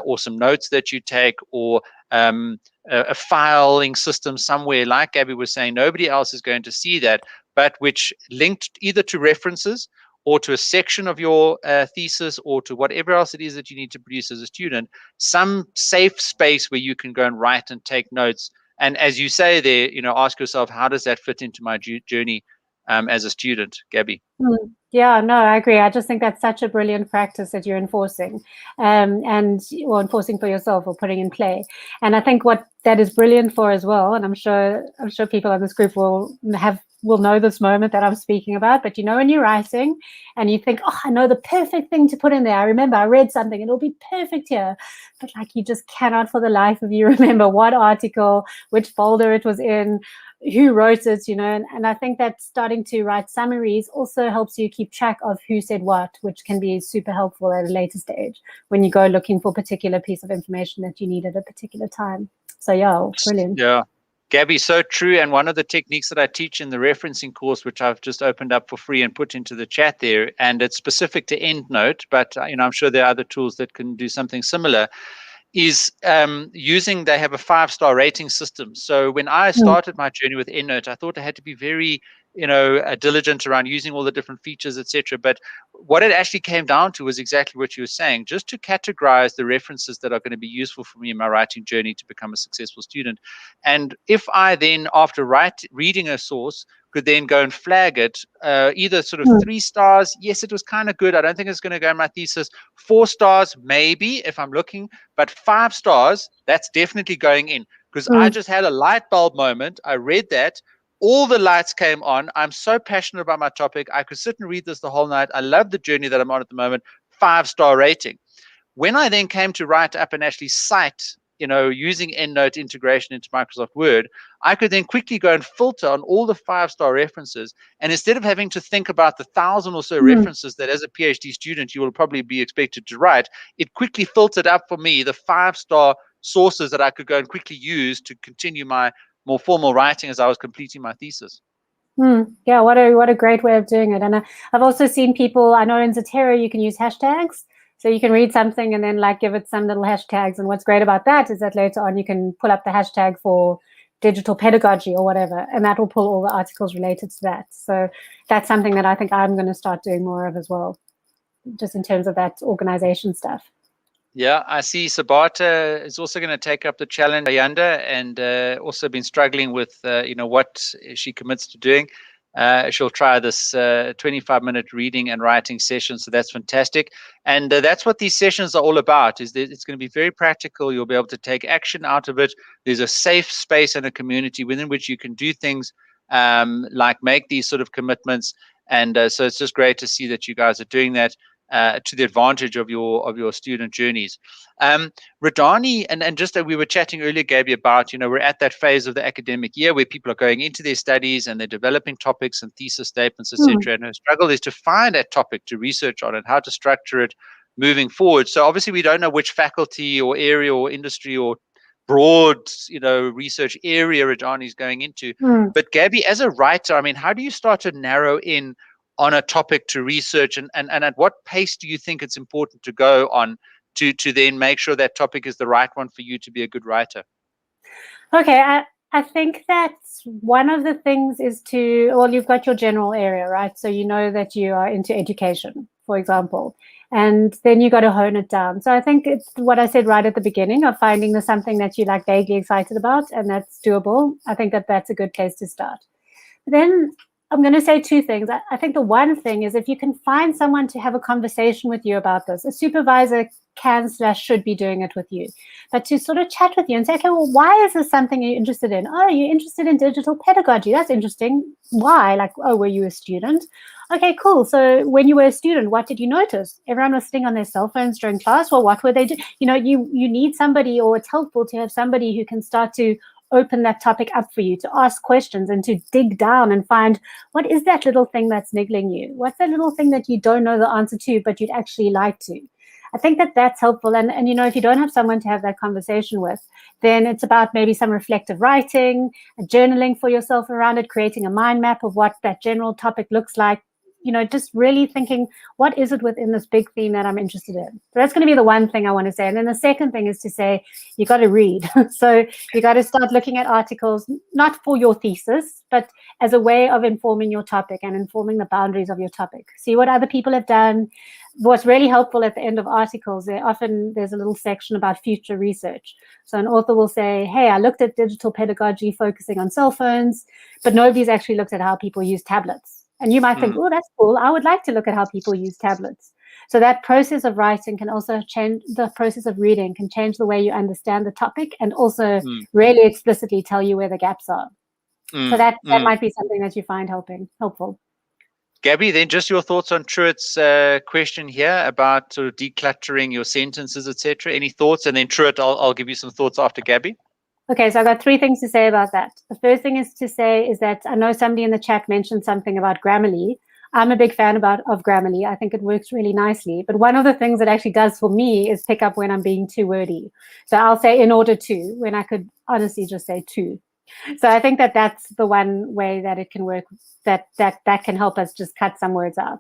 Speaker 2: or some notes that you take, or a filing system somewhere, like Gabi was saying, nobody else is going to see that, but which linked either to references or to a section of your thesis or to whatever else it is that you need to produce as a student, some safe space where you can go and write and take notes. And as you say there, ask yourself, how does that fit into my journey as a student, Gabi?
Speaker 1: Yeah, no, I agree. I just think that's such a brilliant practice that you're enforcing, and or enforcing for yourself or putting in play. And I think what that is brilliant for as well, and I'm sure people in this group will know this moment that I'm speaking about. But when you're writing and you think, oh, I know the perfect thing to put in there. I remember I read something, it'll be perfect here. But like you just cannot for the life of you remember what article, which folder it was in, who wrote it, and I think that starting to write summaries also helps you keep track of who said what, which can be super helpful at a later stage when you go looking for a particular piece of information that you need at a particular time. So yeah, brilliant.
Speaker 2: Yeah. Gabi, so true. And one of the techniques that I teach in the referencing course, which I've just opened up for free and put into the chat there, and it's specific to EndNote, but I'm sure there are other tools that can do something similar, is they have a 5-star rating system. So when I started my journey with EndNote, I thought I had to be very, diligent around using all the different features, etc. But what it actually came down to was exactly what you were saying, just to categorize the references that are going to be useful for me in my writing journey to become a successful student. And if I then, after reading a source, could then go and flag it, either sort of 3 stars, yes, it was kind of good, I don't think it's going to go in my thesis. 4 stars, maybe, if I'm looking, but 5 stars, that's definitely going in, because I just had a light bulb moment. I read that, all the lights came on. I'm so passionate about my topic. I could sit and read this the whole night. I love the journey that I'm on at the moment. 5-star rating. When I then came to write up and actually cite, using EndNote integration into Microsoft Word, I could then quickly go and filter on all the 5-star references. And instead of having to think about the 1,000 or so references that as a PhD student you will probably be expected to write, it quickly filtered up for me the 5-star sources that I could go and quickly use to continue my more formal writing as I was completing my thesis.
Speaker 1: Yeah, what a great way of doing it. And I've also seen people, I know in Zotero you can use hashtags. So you can read something and then like give it some little hashtags. And what's great about that is that later on you can pull up the hashtag for digital pedagogy or whatever, and that will pull all the articles related to that. So that's something that I think I'm going to start doing more of as well, just in terms of that organization stuff.
Speaker 2: Yeah, I see Sabata is also going to take up the challenge, Ayanda, and also been struggling with, what she commits to doing. She'll try this 25-minute reading and writing session, so that's fantastic. And that's what these sessions are all about, is that it's going to be very practical. You'll be able to take action out of it. There's a safe space and a community within which you can do things like make these sort of commitments. And so it's just great to see that you guys are doing that. To the advantage of your student journeys. Radhani, and just we were chatting earlier, Gabi, about, we're at that phase of the academic year where people are going into their studies and they're developing topics and thesis statements, etc. And her struggle is to find a topic to research on and how to structure it moving forward. So obviously we don't know which faculty or area or industry or broad, research area Radhani is going into. But Gabi, as a writer, I mean, how do you start to narrow in on a topic to research, and at what pace do you think it's important to go on to then make sure that topic is the right one for you to be a good writer?
Speaker 1: Okay, I think that one of the things is you've got your general area, right? So you know that you are into education, for example, and then you got to hone it down. So I think it's what I said right at the beginning of finding the something that you like vaguely excited about, and that's doable. I think that that's a good place to start. Then I'm going to say 2 things. I think the one thing is if you can find someone to have a conversation with you about this, a supervisor can/should be doing it with you, but to sort of chat with you and say, okay, well, why is this something you're interested in? Oh, you're interested in digital pedagogy. That's interesting. Why? Like, oh, were you a student? Okay, cool. So when you were a student, what did you notice? Everyone was sitting on their cell phones during class. Well, what were they doing? You need somebody, or it's helpful to have somebody who can start to open that topic up for you, to ask questions and to dig down and find what is that little thing that's niggling you? What's that little thing that you don't know the answer to, but you'd actually like to? I think that that's helpful. And if you don't have someone to have that conversation with, then it's about maybe some reflective writing, journaling for yourself around it, creating a mind map of what that general topic looks like. Just really thinking, what is it within this big theme that I'm interested in? So that's going to be the one thing I want to say. And then the second thing is to say, you got to read. So you got to start looking at articles, not for your thesis, but as a way of informing your topic and informing the boundaries of your topic. See what other people have done. What's really helpful at the end of articles, there's a little section about future research. So an author will say, hey, I looked at digital pedagogy focusing on cell phones, but nobody's actually looked at how people use tablets. And you might think, oh, that's cool. I would like to look at how people use tablets. So that process of writing can also change, the process of reading can change the way you understand the topic, and also really explicitly tell you where the gaps are. So that might be something that you find helpful.
Speaker 2: Gabi, then just your thoughts on Truett's question here about sort of decluttering your sentences, etc. Any thoughts? And then Truett, I'll give you some thoughts after Gabi.
Speaker 1: Okay, so I've got 3 things to say about that. The first thing is to say is that I know somebody in the chat mentioned something about Grammarly. I'm a big fan of Grammarly. I think it works really nicely. But one of the things it actually does for me is pick up when I'm being too wordy. So I'll say in order to, when I could honestly just say to. So I think that that's the one way that it can work, that can help us just cut some words out.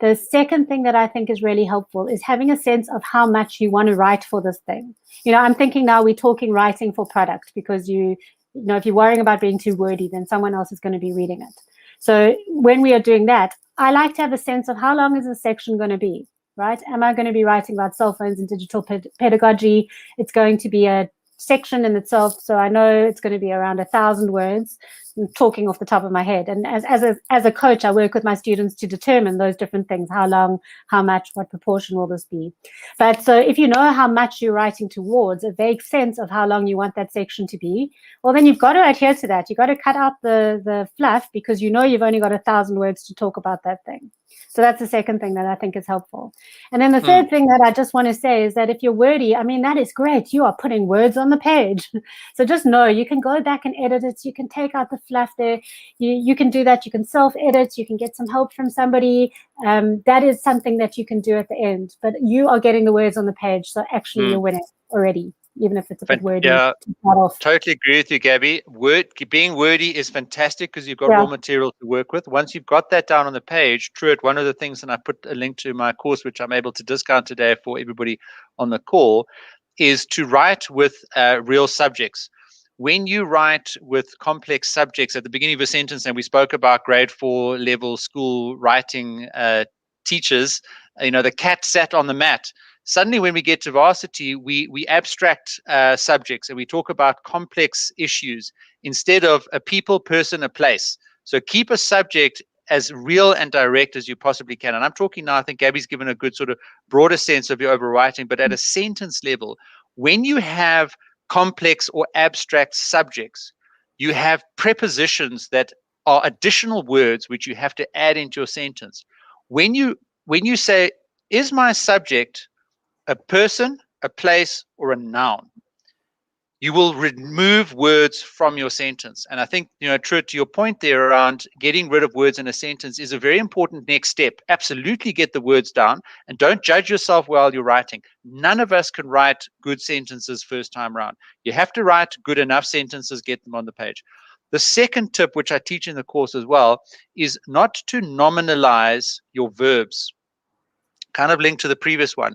Speaker 1: The second thing that I think is really helpful is having a sense of how much you want to write for this thing. I'm thinking now we're talking writing for product, because if you're worrying about being too wordy, then someone else is going to be reading it. So when we are doing that, I like to have a sense of how long is this section going to be, right? Am I going to be writing about cell phones and digital pedagogy? It's going to be a section in itself, so I know it's going to be around 1,000 words. I'm talking off the top of my head, and as a coach, I work with my students to determine those different things: how long, how much, what proportion will this be. But so if you know how much you're writing towards, a vague sense of how long you want that section to be, well, then you've got to adhere to that. You've got to cut out the fluff, because you've only got 1,000 words to talk about that thing. So that's the second thing that I think is helpful. And then the third thing that I just want to say is that if you're wordy, that is great. You are putting words on the page. So just know you can go back and edit it. You can take out the fluff there. You can do that. You can self-edit. You can get some help from somebody. That is something that you can do at the end. But you are getting the words on the page. So actually you're winning already, even if it's a bit wordy.
Speaker 2: Yeah, totally agree with you, Gabi. Being wordy is fantastic, because you've got raw material to work with. Once you've got that down on the page, Truett, one of the things, and I put a link to my course, which I'm able to discount today for everybody on the call, is to write with real subjects. When you write with complex subjects at the beginning of a sentence, and we spoke about grade 4 level school writing teachers, the cat sat on the mat. Suddenly, when we get to varsity, we abstract subjects, and we talk about complex issues instead of a people, person, a place. So keep a subject as real and direct as you possibly can. And I'm talking now, I think Gabi's given a good sort of broader sense of your overwriting, but at a sentence level, when you have complex or abstract subjects, you have prepositions that are additional words which you have to add into your sentence. When you say, is my subject a person, a place, or a noun, you will remove words from your sentence. And I think, True to your point there around getting rid of words in a sentence is a very important next step. Absolutely get the words down, and don't judge yourself while you're writing. None of us can write good sentences first time around. You have to write good enough sentences, get them on the page. The second tip, which I teach in the course as well, is not to nominalize your verbs. Kind of linked to the previous one.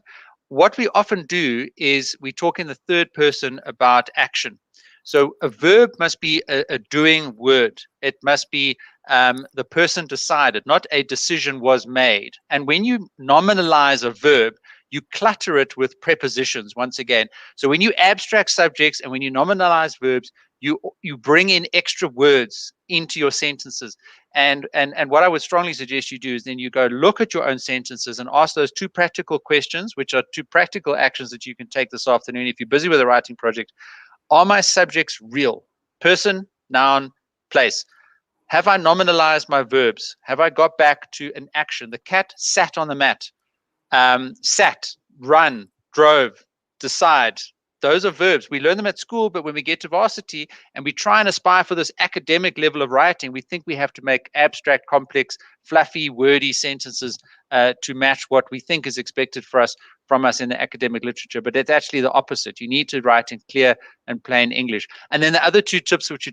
Speaker 2: What we often do is we talk in the third person about action. So a verb must be a doing word. It must be the person decided, not a decision was made. And when you nominalize a verb, you clutter it with prepositions once again. So when you abstract subjects and when you nominalize verbs, you bring in extra words into your sentences. And what I would strongly suggest you do is then you go look at your own sentences and ask those 2 practical questions, which are 2 practical actions that you can take this afternoon if you're busy with a writing project. Are my subjects real? Person, noun, place. Have I nominalized my verbs? Have I got back to an action? The cat sat on the mat. Sat, run, drove, decide. Those are verbs. We learn them at school, but when we get to varsity and we try and aspire for this academic level of writing, we think we have to make abstract, complex, fluffy, wordy sentences to match what we think is expected from us in the academic literature. But it's actually the opposite. You need to write in clear and plain English. And then the other 2 tips, which we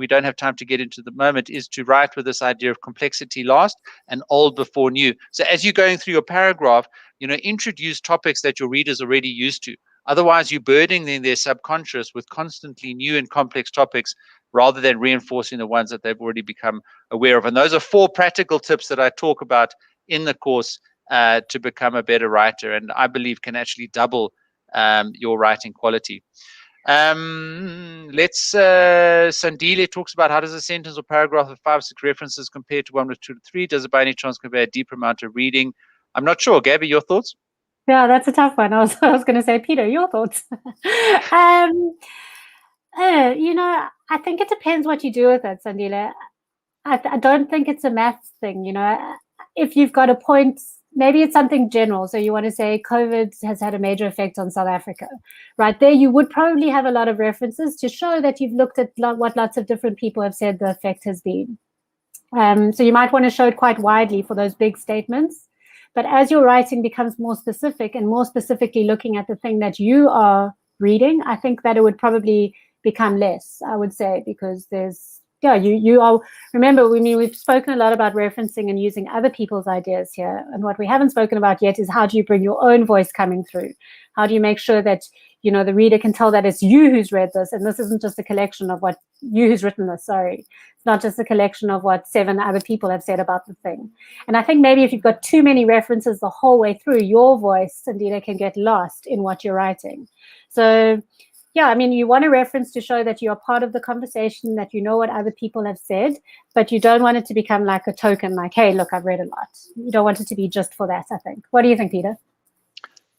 Speaker 2: don't have time to get into at the moment, is to write with this idea of complexity last and old before new. So as you're going through your paragraph, introduce topics that your readers already used to. Otherwise, you're burdening their subconscious with constantly new and complex topics rather than reinforcing the ones that they've already become aware of. And those are 4 practical tips that I talk about in the course to become a better writer, and I believe can actually double your writing quality. Let's Sandile talks about how does a sentence or paragraph with 5 or 6 references compare to one with 2 to 3? Does it by any chance convey a deeper amount of reading? I'm not sure. Gabi, your thoughts?
Speaker 1: Yeah, that's a tough one. I was going to say, Peter, your thoughts? I think it depends what you do with it, Sandile. I don't think it's a maths thing. If you've got a point, maybe it's something general. So you want to say COVID has had a major effect on South Africa. Right there, you would probably have a lot of references to show that you've looked at what lots of different people have said the effect has been. So you might want to show it quite widely for those big statements. But as your writing becomes more specific and more specifically looking at the thing that you are reading, I think that it would probably become less, I would say, because you are, remember, we've spoken a lot about referencing and using other people's ideas here. And what we haven't spoken about yet is how do you bring your own voice coming through? How do you make sure that, the reader can tell that it's you who's read this and this isn't just a collection of what you who's written this, sorry. It's not just a collection of what 7 other people have said about the thing. And I think maybe if you've got too many references the whole way through, your voice, Sandile, can get lost in what you're writing. So, yeah, you want a reference to show that you're part of the conversation, that you know what other people have said, but you don't want it to become like a token, like, hey, look, I've read a lot. You don't want it to be just for that, I think. What do you think, Peter?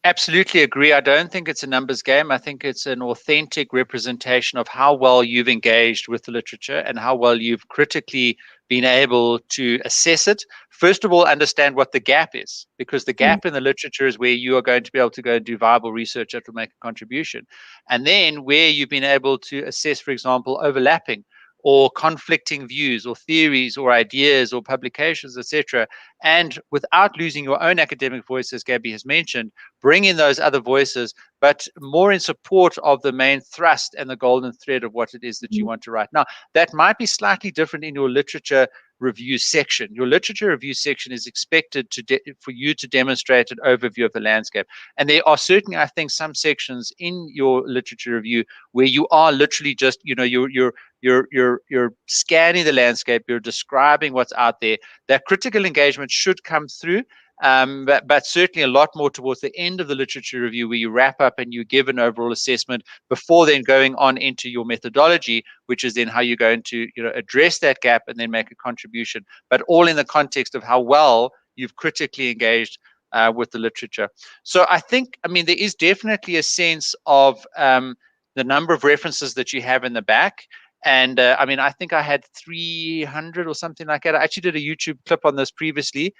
Speaker 2: Absolutely agree. I don't think it's a numbers game. I think it's an authentic representation of how well you've engaged with the literature and how well you've critically been able to assess it. First of all, understand what the gap is, because the gap in the literature is where you are going to be able to go and do viable research that will make a contribution. And then where you've been able to assess, for example, overlapping or conflicting views or theories or ideas or publications, etc. And without losing your own academic voice, as Gabi has mentioned, bring in those other voices, but more in support of the main thrust and the golden thread of what it is that you want to write. Now, that might be slightly different in your literature review section. Your literature review section is expected for you to demonstrate an overview of the landscape. And there are certainly, I think, some sections in your literature review where you are literally just, you're scanning the landscape, you're describing what's out there. That critical engagement should come through. But certainly a lot more towards the end of the literature review, where you wrap up and you give an overall assessment before then going on into your methodology, which is then how you're going to address that gap and then make a contribution, but all in the context of how well you've critically engaged with the literature. So I think, there is definitely a sense of the number of references that you have in the back. And I think I had 300 or something like that. I actually did a YouTube clip on this previously,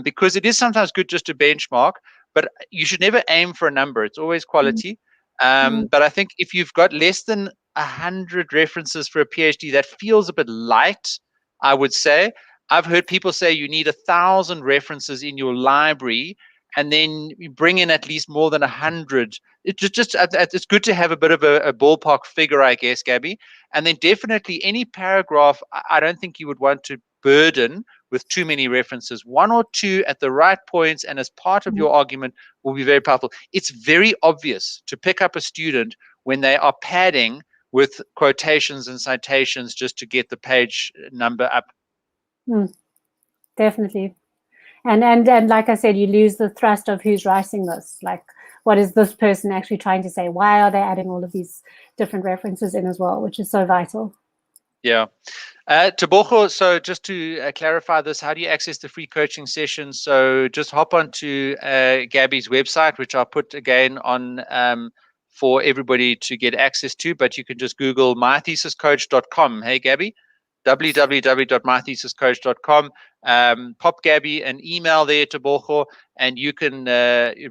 Speaker 2: because it is sometimes good just to benchmark, but you should never aim for a number. It's always quality. But I think if you've got less than 100 references for a PhD, that feels a bit light, I would say. I've heard people say you need 1,000 references in your library, and then you bring in at least more than 100. It's good to have a bit of a ballpark figure, I guess, Gabi. And then definitely any paragraph, I don't think you would want to burden with too many references. 1 or 2 at the right points and as part of your argument will be very powerful. It's very obvious to pick up a student when they are padding with quotations and citations just to get the page number up.
Speaker 1: Definitely. And like I said, you lose the thrust of who's writing this. Like, what is this person actually trying to say? Why are they adding all of these different references in as well, which is so vital?
Speaker 2: Yeah. Tebogo, so just to clarify this, how do you access the free coaching sessions? So just hop onto Gabi's website, which I'll put again on for everybody to get access to, but you can just Google mythesiscoach.com. Hey, Gabi? www.mythesiscoach.com. Pop Gabi an email there to Borjo, and you can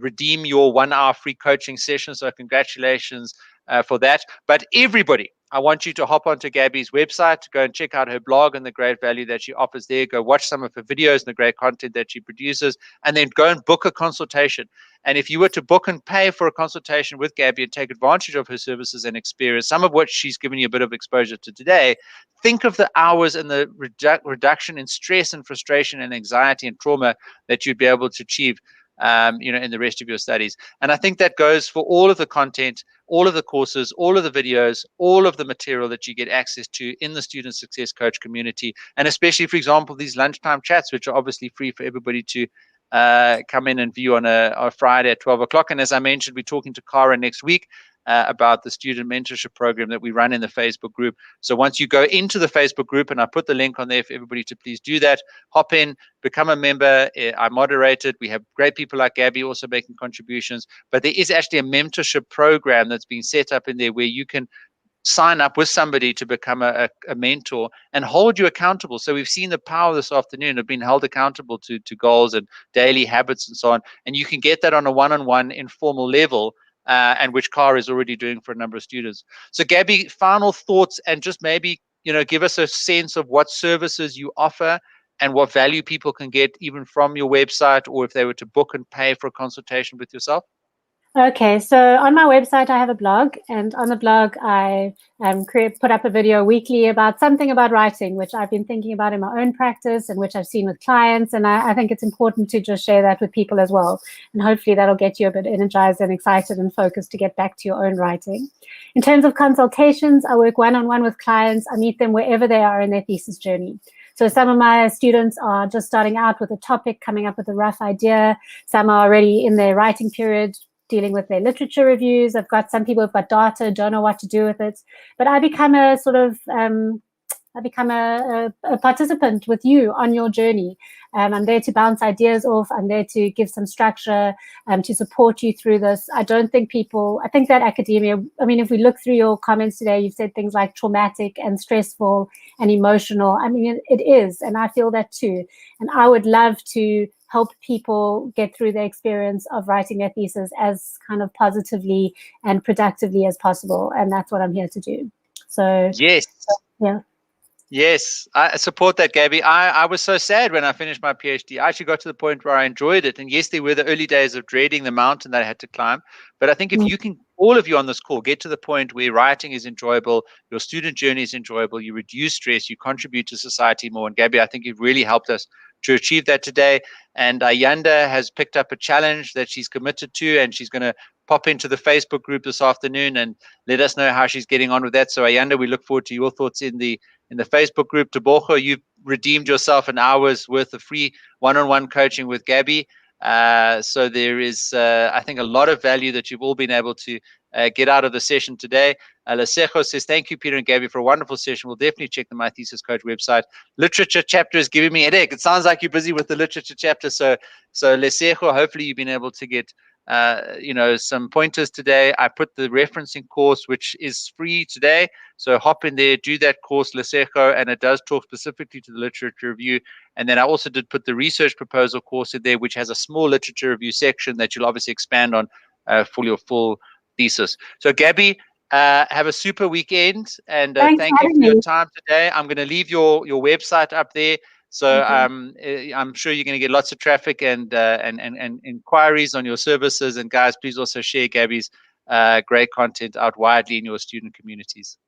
Speaker 2: redeem your 1-hour free coaching session. So congratulations for that. But everybody, I want you to hop onto Gabi's website to go and check out her blog and the great value that she offers there. Go watch some of her videos and the great content that she produces, and then go and book a consultation. And if you were to book and pay for a consultation with Gabi and take advantage of her services and experience, some of which she's given you a bit of exposure to today, think of the hours and the reduction in stress and frustration and anxiety and trauma that you'd be able to achieve in the rest of your studies. And I think that goes for all of the content, all of the courses, all of the videos, all of the material that you get access to in the Student Success Coach community. And especially, for example, these lunchtime chats, which are obviously free for everybody to come in and view on a Friday at 12 o'clock. And as I mentioned, we're talking to Cara next week about the student mentorship program that we run in the Facebook group. So once you go into the Facebook group, and I put the link on there for everybody to please do that, hop in, become a member. I moderate it. We have great people like Gabi also making contributions, but there is actually a mentorship program that's been set up in there where you can sign up with somebody to become a mentor and hold you accountable. So we've seen the power this afternoon of being held accountable to goals and daily habits and so on. And you can get that on a one-on-one informal level, and which Cara is already doing for a number of students. So Gabi, final thoughts, and just maybe, give us a sense of what services you offer and what value people can get even from your website, or if they were to book and pay for a consultation with yourself.
Speaker 1: Okay, so on my website, I have a blog, and on the blog, I put up a video weekly about something about writing, which I've been thinking about in my own practice and which I've seen with clients. And I think it's important to just share that with people as well. And hopefully that'll get you a bit energized and excited and focused to get back to your own writing. In terms of consultations, I work one-on-one with clients. I meet them wherever they are in their thesis journey. So some of my students are just starting out with a topic, coming up with a rough idea. Some are already in their writing period, dealing with their literature reviews. I've got some people who've got data, don't know what to do with it. But I become a sort of, a participant with you on your journey. I'm there to bounce ideas off. I'm there to give some structure, to support you through this. I think that academia, if we look through your comments today, you've said things like traumatic and stressful and emotional. It is, and I feel that too. And I would love to help people get through the experience of writing their thesis as kind of positively and productively as possible. And that's what I'm here to do. So,
Speaker 2: yes.
Speaker 1: Yeah.
Speaker 2: Yes, I support that, Gabi. I was so sad when I finished my PhD. I actually got to the point where I enjoyed it. And yes, there were the early days of dreading the mountain that I had to climb. But I think if you can, all of you on this call, get to the point where writing is enjoyable, your student journey is enjoyable, you reduce stress, you contribute to society more. And Gabi, I think you've really helped us to achieve that today. And Ayanda has picked up a challenge that she's committed to, and she's going to pop into the Facebook group this afternoon and let us know how she's getting on with that. So Ayanda, we look forward to your thoughts in the Facebook group. Tebogo, you've redeemed yourself an hour's worth of free one-on-one coaching with Gabi. So there is, I think, a lot of value that you've all been able to get out of the session today. Lesejo says, thank you, Peter and Gabi, for a wonderful session. We'll definitely check the My Thesis Coach website. Literature chapter is giving me a headache. It sounds like you're busy with the literature chapter. So Lesejo, hopefully you've been able to get some pointers today. I put the referencing course, which is free today. So hop in there, do that course, Lesejo, and it does talk specifically to the literature review. And then I also did put the research proposal course in there, which has a small literature review section that you'll obviously expand on for your full thesis. So Gabi, have a super weekend, and thank you for your time today. I'm going to leave your website up there. So I'm sure you're going to get lots of traffic and inquiries on your services. And guys, please also share Gabi's great content out widely in your student communities.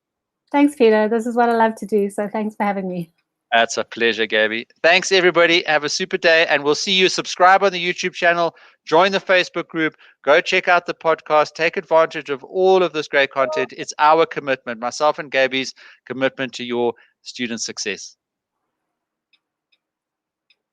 Speaker 1: Thanks, Peter. This is what I love to do. So thanks for having me.
Speaker 2: That's a pleasure, Gabi. Thanks, everybody. Have a super day, and we'll see you. Subscribe on the YouTube channel, join the Facebook group, go check out the podcast, take advantage of all of this great content. It's our commitment, myself and Gabi's commitment to your student success.